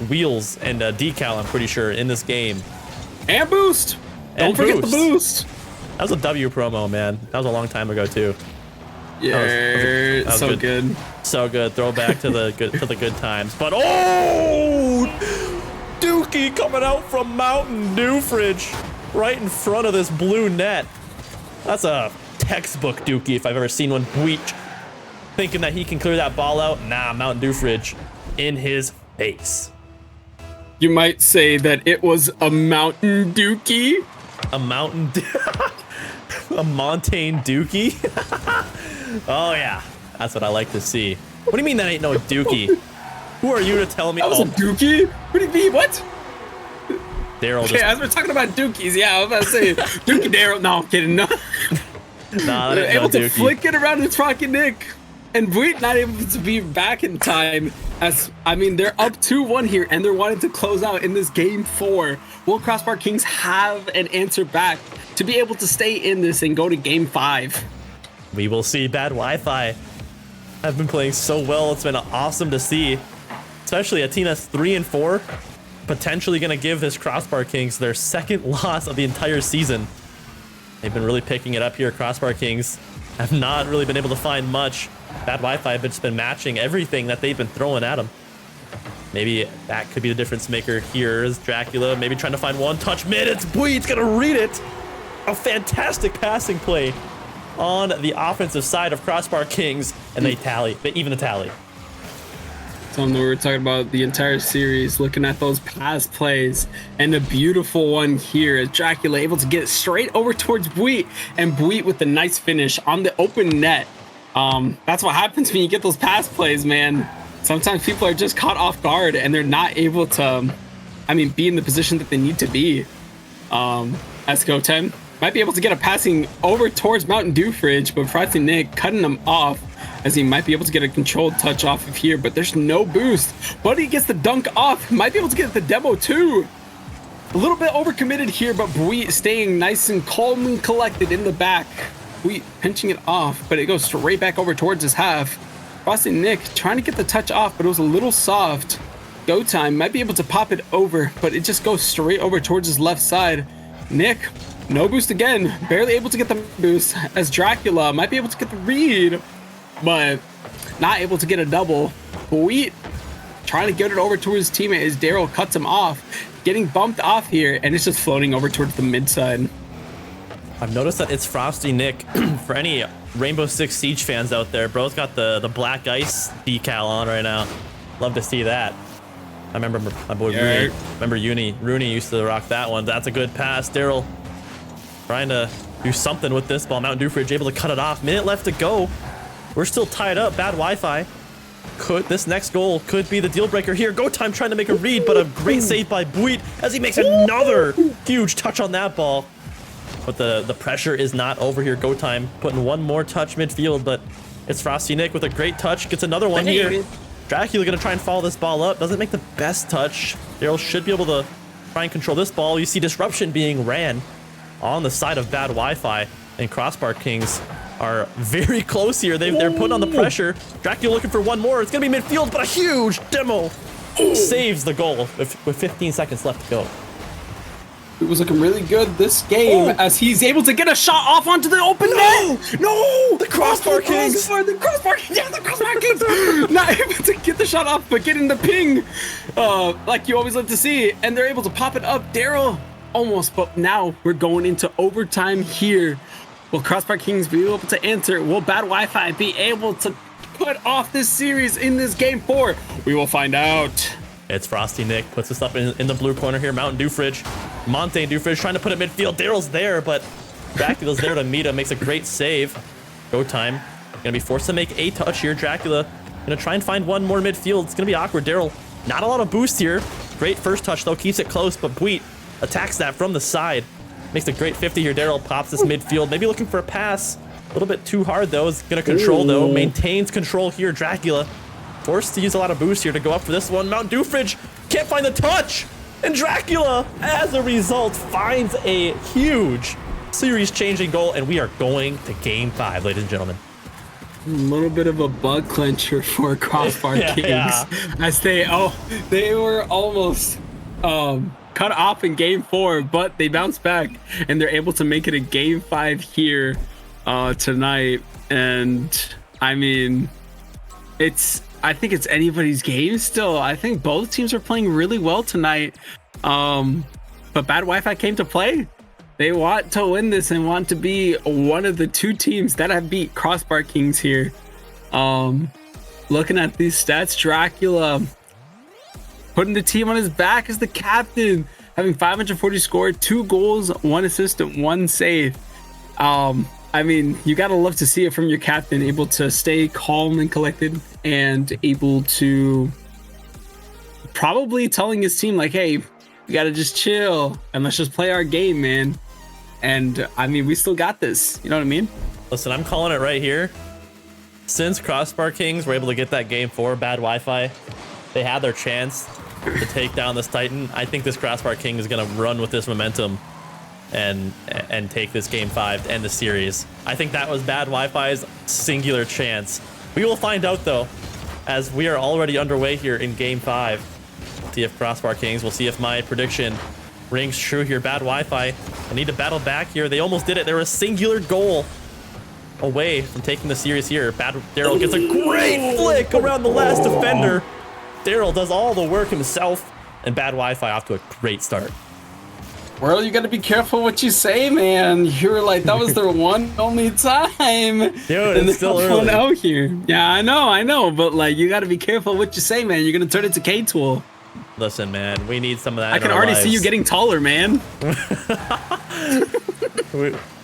wheels and a decal, I'm pretty sure, in this game. And boost! Don't forget the boost! That was a W promo, man. That was a long time ago, too. Yeah, that was so good. So good. Throwback to the good times. But oh, Dookie coming out from Mountain Dew Fridge. right in front of this blue net. That's a textbook Dookie if I've ever seen one. Bleach thinking that he can clear that ball out. Nah, Mountain Dew Fridge in his face. You might say that it was a Mountain Dookie. A Mountain a Montane Dookie? Oh yeah, that's what I like to see. What do you mean that ain't no Dookie? Who are you to tell me? That was a Dookie? What do you mean? What? Daryl Okay, as we're talking about Dookies, yeah, I was about to say Dookie Daryl. No, I'm kidding. No. Nah, that ain't able no to Dookie. flick it around its Rocket Nick. And Buit not able to be back in time. As I mean, they're up 2-1 here, and they're wanting to close out in this game 4. Will Crossbar Kings have an answer back to be able to stay in this and go to game 5? We will see. Bad Wi-Fi have been playing so well. It's been awesome to see, especially a team that's 3-4, potentially going to give this Crossbar Kings their second loss of the entire season. They've been really picking it up here. Crossbar Kings have not really been able to find much. Bad Wi-Fi have just been matching everything that they've been throwing at them. Maybe that could be the difference maker here. Is Dracula maybe trying to find one touch mid? It's Bleed's gonna read it. A fantastic passing play on the offensive side of Crossbar Kings, and they tally. They even the tally. Something we were talking about the entire series, looking at those pass plays, and a beautiful one here as Dracula able to get it straight over towards Buit, and Buit with the nice finish on the open net. That's what happens when you get those pass plays, man. Sometimes people are just caught off guard and they're not able to, be in the position that they need to be. As Go 10 might be able to get a passing over towards Mountain Dew Fridge, but Frosty Nick cutting him off as he might be able to get a controlled touch off of here, but there's no boost. But he gets the dunk off, might be able to get the demo too. A little bit overcommitted here, but Buit staying nice and calm and collected in the back. Buit pinching it off, but it goes straight back over towards his half. Frosty Nick trying to get the touch off, but it was a little soft. Go Time might be able to pop it over, but it just goes straight over towards his left side. Nick, no boost again, barely able to get the boost, as Dracula might be able to get the read, but not able to get a double. Buit trying to get it over to his teammate as Daryl cuts him off, getting bumped off here, and it's just floating over towards the mid side. I've noticed that it's Frosty Nick. For any Rainbow Six Siege fans out there, bro's got the black ice decal on right now. Love to see that. I remember my boy Rooney used to rock that one. That's a good pass. Daryl trying to do something with this ball. Mountain Dew Fridge able to cut it off. Minute left to go. We're still tied up. Bad Wi-Fi. This next goal could be the deal breaker here. Go Time trying to make a read, but a great save by Buit as he makes another huge touch on that ball. But the pressure is not over here. Go Time putting one more touch midfield, but it's Frosty Nick with a great touch. Gets another one here. Dracula gonna try and follow this ball up. Doesn't make the best touch. Daryl should be able to try and control this ball. You see disruption being ran on the side of Bad Wi-Fi, and Crossbar Kings are very close here. They're putting on the pressure. Dracula looking for one more. It's gonna be midfield, but a huge demo saves the goal with 15 seconds left to go. It was looking really good this game as he's able to get a shot off onto the open net. No! The Crossbar Kings! The Crossbar Kings! Not able to get the shot off, but getting the ping like you always love to see. And they're able to pop it up. Daryl almost, but now we're going into overtime here. Will Crossbar Kings be able to answer? Will Bad Wi-Fi be able to put off this series in this game 4? We will find out. It's Frosty Nick, puts us up in the blue corner here. Mountain Dew Fridge. Montane Dew Fridge trying to put it midfield. Daryl's there, but Dracula's there to meet him. Makes a great save. Go Time. Gonna be forced to make a touch here. Dracula gonna try and find one more midfield. It's gonna be awkward. Daryl, not a lot of boost here. Great first touch though, keeps it close, but Buit attacks that from the side. Makes a great 50 here. Daryl pops this midfield. Maybe looking for a pass. A little bit too hard though. Is gonna control though. Maintains control here. Dracula forced to use a lot of boost here to go up for this one. Mountain Dew Fridge can't find the touch. And Dracula, as a result, finds a huge series-changing goal. And we are going to game 5, ladies and gentlemen. A little bit of a bug clencher for Crossbar Kings. As they were almost cut off in game 4, but they bounced back and they're able to make it a game 5 here tonight. And I mean, I think it's anybody's game still. I think both teams are playing really well tonight. But Bad Wi-Fi came to play. They want to win this and want to be one of the 2 teams that have beat Crossbar Kings here. Looking at these stats, Dracula putting the team on his back as the captain, having 540 scored, 2 goals, 1 assist, and 1 save. I mean, you gotta love to see it from your captain, able to stay calm and collected, and able to probably telling his team like, hey, we gotta just chill and let's just play our game, man. And I mean, we still got this, you know what I mean? Listen, I'm calling it right here. Since Crossbar Kings were able to get that game 4 bad Wi-Fi, they had their chance to take down this Titan. I think this Crossbar King is gonna run with this momentum and take this game 5 to end the series. I think that was bad Wi-Fi's singular chance. We will find out though, as we are already underway here in game 5. See if Crossbar Kings, we'll see if my prediction rings true here. Bad Wi-Fi, I need to battle back here. They almost did it. They were a singular goal away from taking the series here. Bad Daryl gets a great flick around the last defender. Daryl does all the work himself, and bad Wi-Fi off to a great start. Well, you gotta be careful what you say, man. You were like, that was their one only time. Dude, it's still early. Out here. Yeah, I know, but like, you gotta be careful what you say, man. You're gonna turn into K-Tool. Listen, man, we need some of that. I can already see you getting taller, man.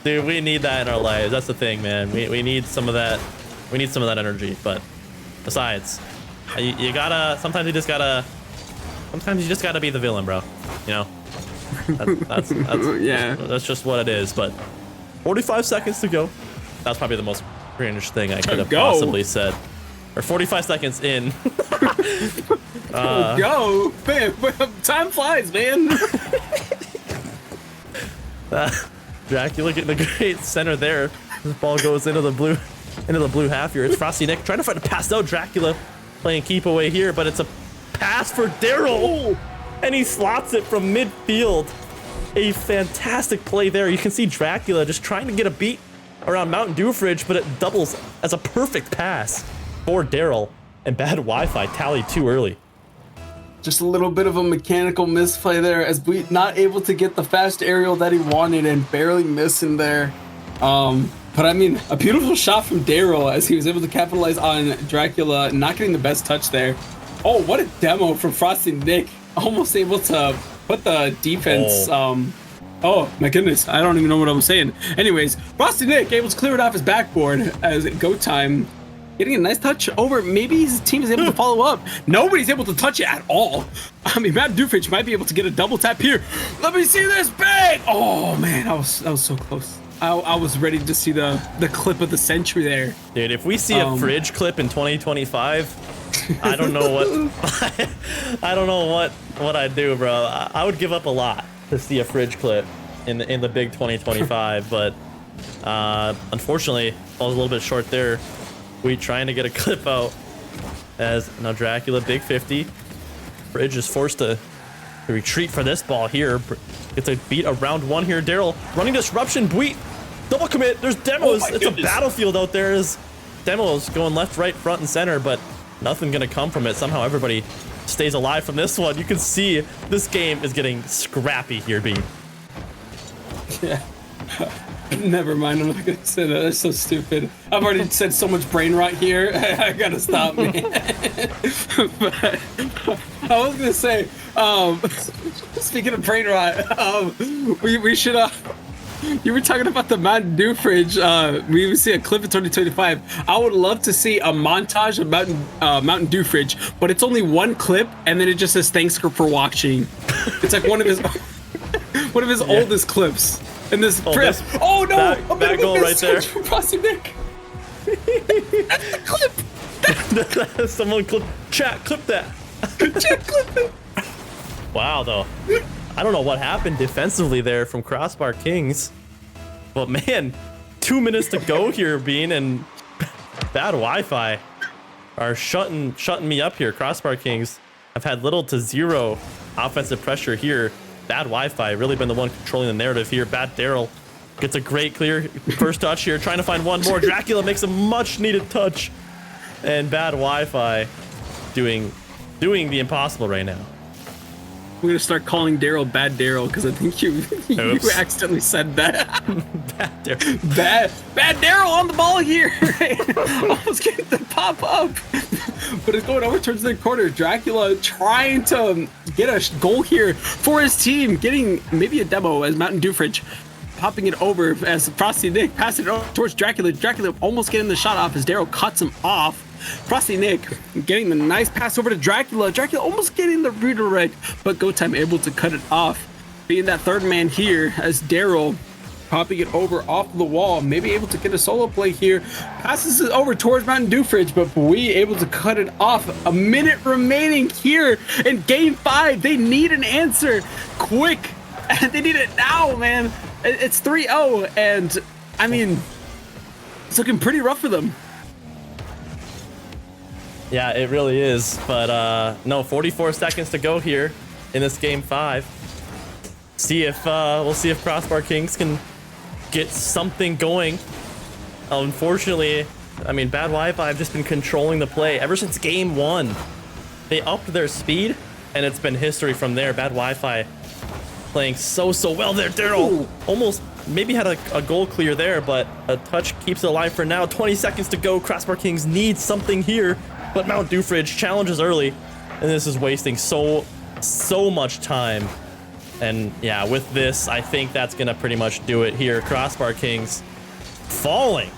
Dude, we need that in our lives. That's the thing, man. We need some of that. We need some of that energy. But besides, you gotta. Sometimes you just gotta be the villain, bro. You know. That's yeah. That's just what it is. But 45 seconds to go. That's probably the most cringe thing I could have possibly said. Or 45 seconds in. Go, man! Time flies, man. Dracula getting a great center there. This ball goes into the blue half here. It's Frosty Nick trying to find a pass out. Dracula playing keep away here, but it's a pass for Daryl, and he slots it from midfield. A fantastic play there. You can see Dracula just trying to get a beat around Mountain Dew Fridge, but it doubles as a perfect pass for Daryl, and bad Wi-Fi tallied too early. Just a little bit of a mechanical misplay there, as we not able to get the fast aerial that he wanted and barely missing there. But I mean, a beautiful shot from Daryl as he was able to capitalize on Dracula not getting the best touch there. Oh, what a demo from Frosty Nick. Almost able to put the defense. Oh my goodness, I don't even know what I'm saying. Anyways, Frosty Nick able to clear it off his backboard as go time. Getting a nice touch over. Maybe his team is able to follow up. Nobody's able to touch it at all. I mean, Matt Doofridge might be able to get a double tap here. Let me see this bang. Oh man, that was so close. I was ready to see the clip of the century there. Dude, if we see a fridge clip in 2025, I don't know what I don't know what I'd do, bro. I would give up a lot to see a fridge clip in the big 2025, but unfortunately, falls a little bit short there. We trying to get a clip out as now Dracula big 50. Fridge is forced to retreat for this ball here. Gets a beat around one here. Daryl running disruption. Buit double commit. There's demos. It's a battlefield out there. As demos going left, right, front, and center, but nothing gonna come from it. Somehow everybody stays alive from this one. You can see this game is getting scrappy here, B. Yeah. Never mind, I'm not gonna say that. That's so stupid. I've already said so much brain rot here. I gotta stop, man. But I was gonna say, speaking of brain rot, we should you were talking about the Mountain Dew Fridge. We would see a clip in 2025. I would love to see a montage of Mountain Dew Fridge, but it's only one clip, and then it just says "Thanks for watching." It's like one of his oldest clips. And this clip. Oh no! That goal right there. Frosty Nick. That's the clip. Someone clip that. Chat clip it. Wow, though. I don't know what happened defensively there from Crossbar Kings, but man, 2 minutes to go here, Bean, and bad Wi-Fi are shutting me up here. Crossbar Kings have had little to zero offensive pressure here. Bad Wi-Fi really been the one controlling the narrative here. Bad Daryl gets a great clear first touch here, trying to find one more. Dracula makes a much needed touch, and bad Wi-Fi doing the impossible right now. We're gonna start calling Daryl Bad Daryl because I think you accidentally said that. Bad Daryl. Bad Daryl on the ball here. Almost getting the pop up, but it's going over towards the corner. Dracula trying to get a goal here for his team, getting maybe a demo as Mountain Dew Fridge. Popping it over as Frosty Nick passes it over towards Dracula. Dracula almost getting the shot off as Daryl cuts him off. Frosty Nick getting the nice pass over to Dracula. Dracula almost getting the redirect, but Go Time able to cut it off. Being that third man here as Daryl popping it over off the wall. Maybe able to get a solo play here. Passes it over towards Mountain Dew Fridge, but we able to cut it off. A minute remaining here in Game 5. They need an answer quick. And they need it now, man. It's 3-0, and I mean, it's looking pretty rough for them. Yeah, it really is. But no, 44 seconds to go here in this Game 5. We'll see if Crossbar Kings can get something going. Unfortunately, I mean, Bad Wi-Fi have just been controlling the play ever since Game 1. They upped their speed, and it's been history from there. Bad Wi-Fi playing so well there. Daryl almost maybe had a goal clear there, but a touch keeps it alive for now. 20 seconds to go. Crossbar Kings need something here, but Mount Dewfridge challenges early, and this is wasting so much time. And yeah, with this, I think that's gonna pretty much do it here. Crossbar Kings falling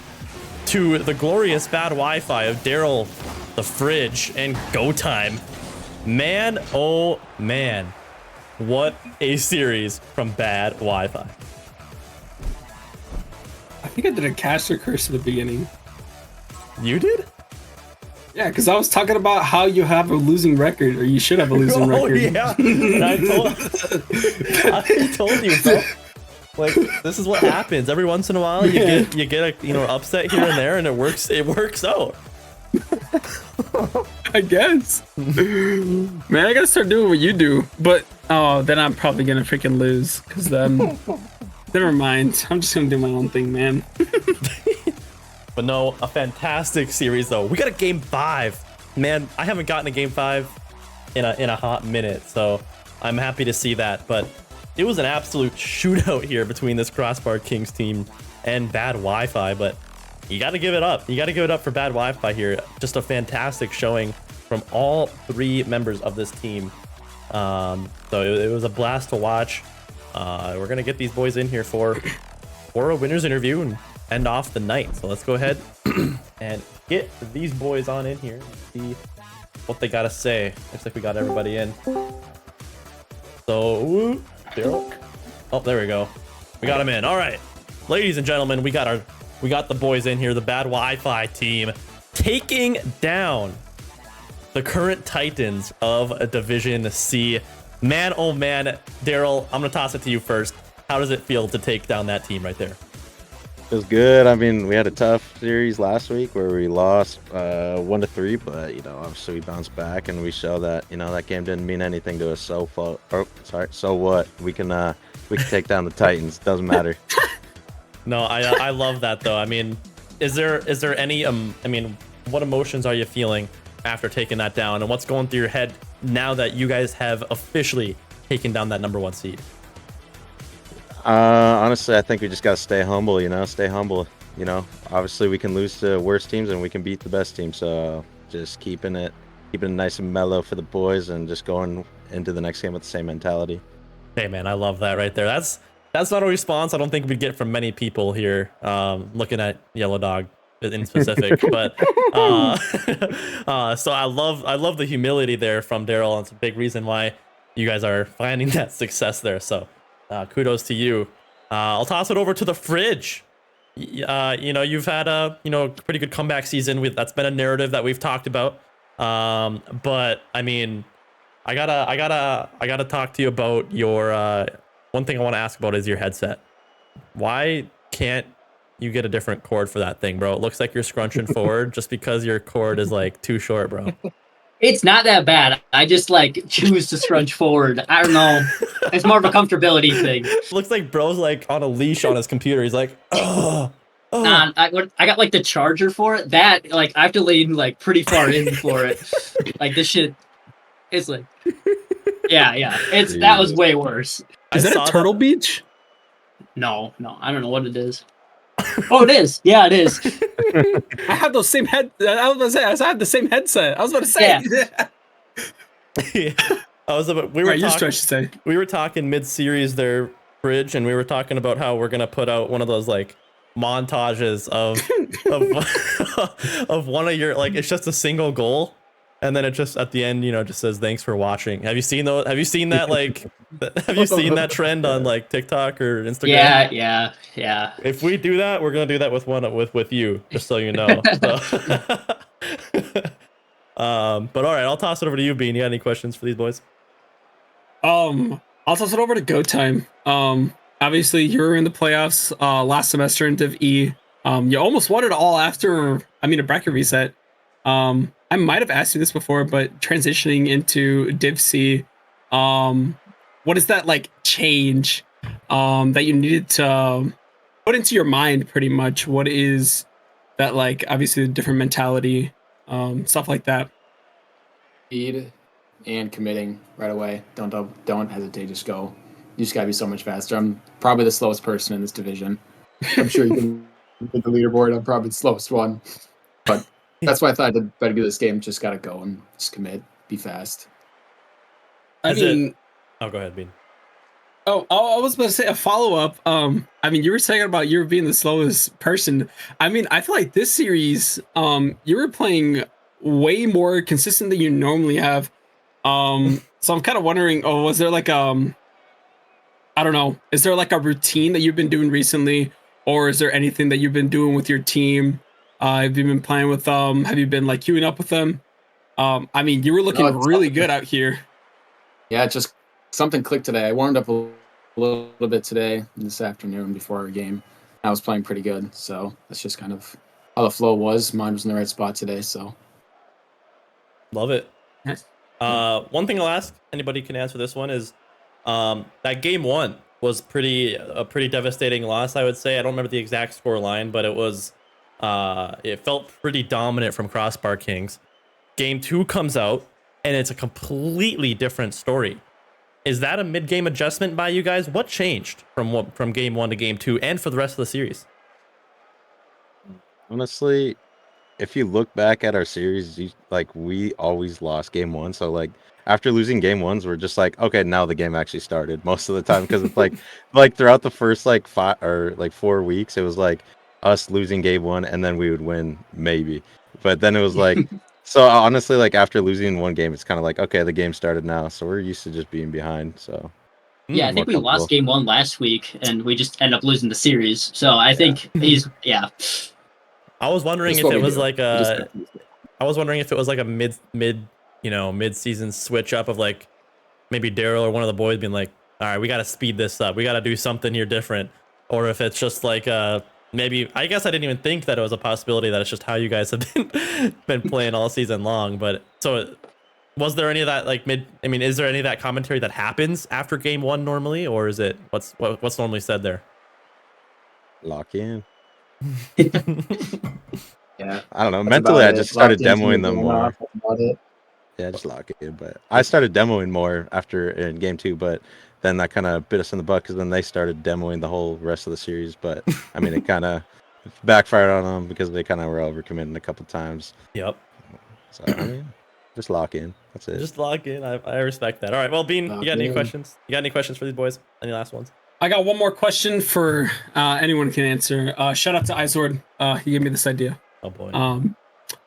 to the glorious Bad Wi-Fi of Daryl, the Fridge, and Go Time. Man, oh man. What a series from Bad Wi-Fi. I think I did a caster curse at the beginning. You did? Yeah, because I was talking about how you have a losing record, or you should have a losing record. Oh yeah, and I told you, bro. Like, this is what happens every once in a while. You get a upset here and there, and it works out. I guess. Man, I gotta start doing what you do, but then I'm probably gonna freaking lose, because then never mind. I'm just gonna do my own thing, man. But no, a fantastic series though. We got a Game 5. Man, I haven't gotten a Game 5 in a hot minute, so I'm happy to see that. But it was an absolute shootout here between this Crossbar Kings team and Bad Wi-Fi, but you got to give it up. You got to give it up for Bad Wi-Fi here. Just a fantastic showing from all three members of this team. So it was a blast to watch. We're going to get these boys in here for a winner's interview and end off the night. So let's go ahead and get these boys on in here and see what they got to say. Looks like we got everybody in. So, Daryl. Oh, there we go. We got them in. All right, ladies and gentlemen, we got the boys in here. The Bad Wi-Fi team taking down the current Titans of Division C. Man, oh man, Daryl, I'm gonna toss it to you first. How does it feel to take down that team right there? It was good. I mean, we had a tough series last week where we lost 1-3, but obviously we bounced back and we show that that game didn't mean anything to us. So what? We can take down the Titans. Doesn't matter. No, I love that though. I mean, is there any what emotions are you feeling after taking that down, and what's going through your head now that you guys have officially taken down that #1 seed? Honestly, I think we just gotta stay humble. Stay humble. Obviously we can lose to worse teams and we can beat the best team. So just keeping it nice and mellow for the boys and just going into the next game with the same mentality. Hey man, I love that right there. That's not a response I don't think we'd get from many people here, looking at Yellow Dog in specific. But so I love the humility there from Daryl. It's a big reason why you guys are finding that success there. So kudos to you. I'll toss it over to the Fridge. You've had a pretty good comeback season. That's been a narrative that we've talked about. But I mean, I gotta talk to you about your one thing I want to ask about is your headset. Why can't you get a different cord for that thing, bro? It looks like you're scrunching forward just because your cord is like too short, bro. It's not that bad. I just choose to scrunch forward. I don't know. It's more of a comfortability thing. Looks like bro's like on a leash on his computer. He's like, oh. Nah, I got the charger for it. That I have to lean pretty far in for it. This shit, it's Yeah. That was way worse. Is that a Turtle Beach? No, I don't know what it is. Oh, it is. Yeah, it is. I have those same head. I was about to say I have the same headset. I was about to say. Yeah. We were Right, you're talking. stretched to say. We were talking mid-series there, Bridge, and we were talking about how we're gonna put out one of those like montages of of one of your like it's just a single goal, and then it just at the end just says thanks for watching. Have you seen those? Have you seen that like? Have you seen that trend on like TikTok or Instagram? Yeah. If we do that, we're gonna do that with you, just so you know. So. But all right, I'll toss it over to you, Bean. You got any questions for these boys? I'll toss it over to Go Time. Obviously you were in the playoffs last semester in Div E. You almost won it all after a bracket reset. I might have asked you this before, but transitioning into Div C, what is that like change that you needed to put into your mind pretty much? What is that like obviously the different mentality, stuff like that? Speed and committing right away. Don't hesitate. Just go. You just gotta be so much faster. I'm probably the slowest person in this division. I'm sure you can look at the leaderboard. I'm probably the slowest one. But that's why I thought I'd better do this game. Just gotta go and just commit. Be fast. Oh, go ahead, Bean. Oh, I was about to say a follow-up. You were saying about you being the slowest person. I feel like this series, you were playing way more consistent than you normally have. So I'm kind of wondering, was there like I don't know, is there like a routine that you've been doing recently, or is there anything that you've been doing with your team? Have you been playing with them? Have you been like queuing up with them? You were looking really good out here. Yeah, just something clicked today. I warmed up a little bit today, this afternoon before our game. I was playing pretty good, so that's just kind of how the flow was. Mine was in the right spot today, so. Love it. One thing I'll ask, anybody can answer this one, is that game one was a pretty devastating loss, I would say. I don't remember the exact score line, but it felt pretty dominant from Crossbar Kings. Game two comes out, and it's a completely different story. Is that a mid-game adjustment by you guys? What changed from game one to game two, and for the rest of the series? Honestly, if you look back at our series, we always lost game one. So like after losing game ones, we're just like, okay, now the game actually started most of the time, because it's like throughout the first 4 weeks, it was like us losing game one and then we would win maybe, but then it was like. So honestly, like after losing one game, it's kind of like, okay, the game started now, so we're used to just being behind. So Yeah, I think we lost game one last week, and we just ended up losing the series. So I think I was wondering if it was like a mid-season switch up of like maybe Daryl or one of the boys being like, all right, we got to speed this up. We got to do something here different. Or if it's just like maybe, I guess I didn't even think that it was a possibility that it's just how you guys have been playing all season long. But so was there any of that is there any of that commentary that happens after game one normally, or is it what's normally said there? Lock in. Yeah. I don't know. Mentally, I just started demoing them more. Yeah, just lock it in. But I started demoing more after in game two, but then that kind of bit us in the butt, because then they started demoing the whole rest of the series. But it kind of backfired on them because they kind of were overcommitting a couple times. Yep. So just lock in. That's it. Just lock in. I respect that. All right. Well, Bean, you got any questions? You got any questions for these boys? Any last ones? I got one more question for anyone can answer. Shout out to Izord. He gave me this idea. Oh boy.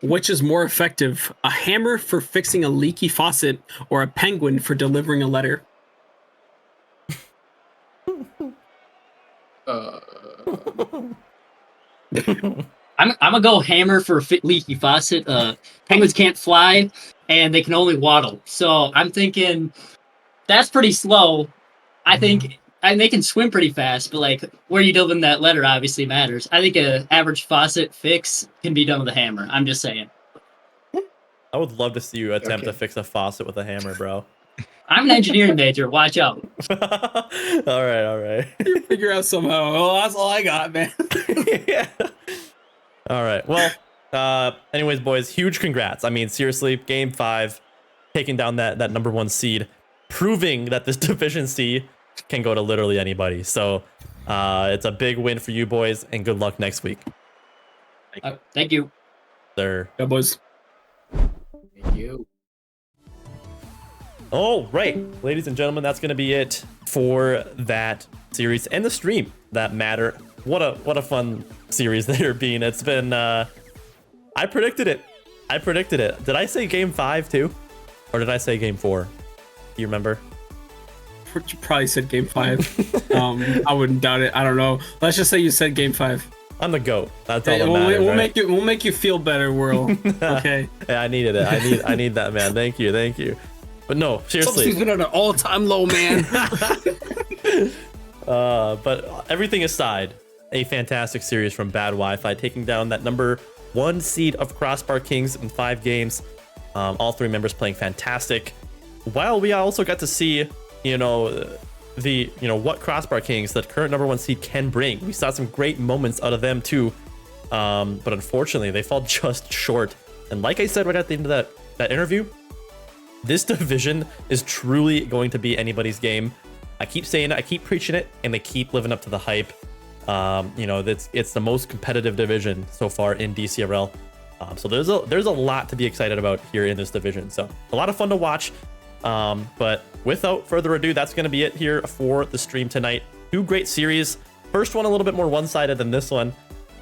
Which is more effective, a hammer for fixing a leaky faucet or a penguin for delivering a letter? I'm gonna go hammer for leaky faucet. Penguins can't fly, and they can only waddle. So I'm thinking that's pretty slow. I think they can swim pretty fast, but like where you delivering that letter obviously matters. I think an average faucet fix can be done with a hammer. I'm just saying. I would love to see you attempt to fix a faucet with a hammer, bro. I'm an engineering major. Watch out. All right. You figure out somehow. Well, that's all I got, man. Yeah. All right. Well, anyways, boys, huge congrats. Seriously, game 5, taking down that number 1 seed. proving that this Division C can go to literally anybody. So it's a big win for you boys, and good luck next week. Thank you. Sir. Yeah, boys. Thank you. Oh, right. Ladies and gentlemen, that's going to be it for that series and the stream that matter. What a fun series there being. It's been, I predicted it. Did I say game 5 too? Or did I say game 4? Do you remember? You probably said game 5. I wouldn't doubt it. I don't know. Let's just say you said game 5. I'm the GOAT. That's all that matters, right? We'll make you feel better, Whirl. Okay. Yeah, I needed it. I need that, man. Thank you. But no, seriously. Something's been at an all-time low, man. But everything aside, a fantastic series from Bad Wi-Fi, taking down that number 1 seed of Crossbar Kings in 5 games. All 3 members playing fantastic. While we also got to see, what Crossbar Kings, that current number 1 seed, can bring. We saw some great moments out of them too. But unfortunately, they fall just short. And like I said right at the end of that interview, this division is truly going to be anybody's game. I keep saying it, I keep preaching it, and they keep living up to the hype. It's the most competitive division so far in DCRL. So there's a lot to be excited about here in this division. So a lot of fun to watch. But without further ado, that's going to be it here for the stream tonight. 2 great series. First one a little bit more one-sided than this one.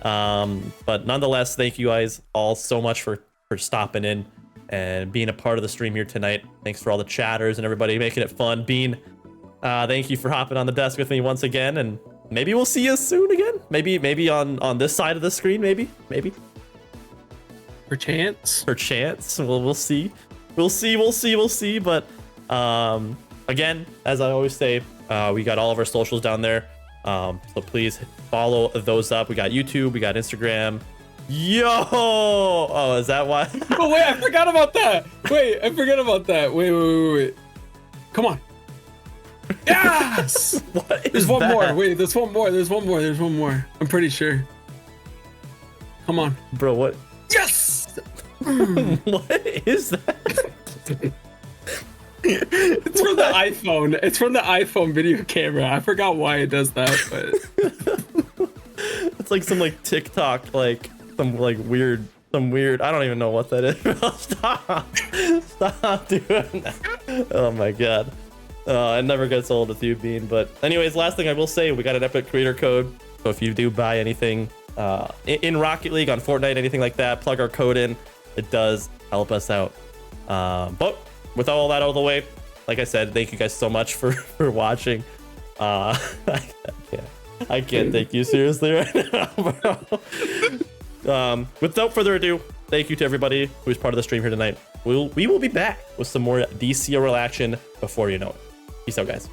But nonetheless, thank you guys all so much for stopping in and being a part of the stream here tonight. Thanks for all the chatters and everybody making it fun. Bean, thank you for hopping on the desk with me once again, and maybe we'll see you soon again. Maybe on this side of the screen, maybe. Perchance. We'll see. We'll see. But again, as I always say, we got all of our socials down there. So please follow those up. We got YouTube, we got Instagram. Oh, is that why? Oh wait, I forgot about that. Wait. Wait. Come on. Yes! What is There's one that? more. Wait, there's one more. I'm pretty sure. Come on. Bro, what? Yes! What is that? It's from the iPhone. It's from the iPhone video camera. I forgot why it does that, but it's like some TikTok, some weird, I don't even know what that is. Stop doing that. Oh my god. It never gets old with you, Bean. But anyways, last thing I will say, we got an Epic creator code. So if you do buy anything in Rocket League, on Fortnite, anything like that, plug our code in. It does help us out. But with all that out of the way, like I said, thank you guys so much for watching. I can't take you seriously right now, bro. Without further ado, thank you to everybody who's part of the stream here tonight. We will be back with some more DCRL action before you know it. Peace out, guys.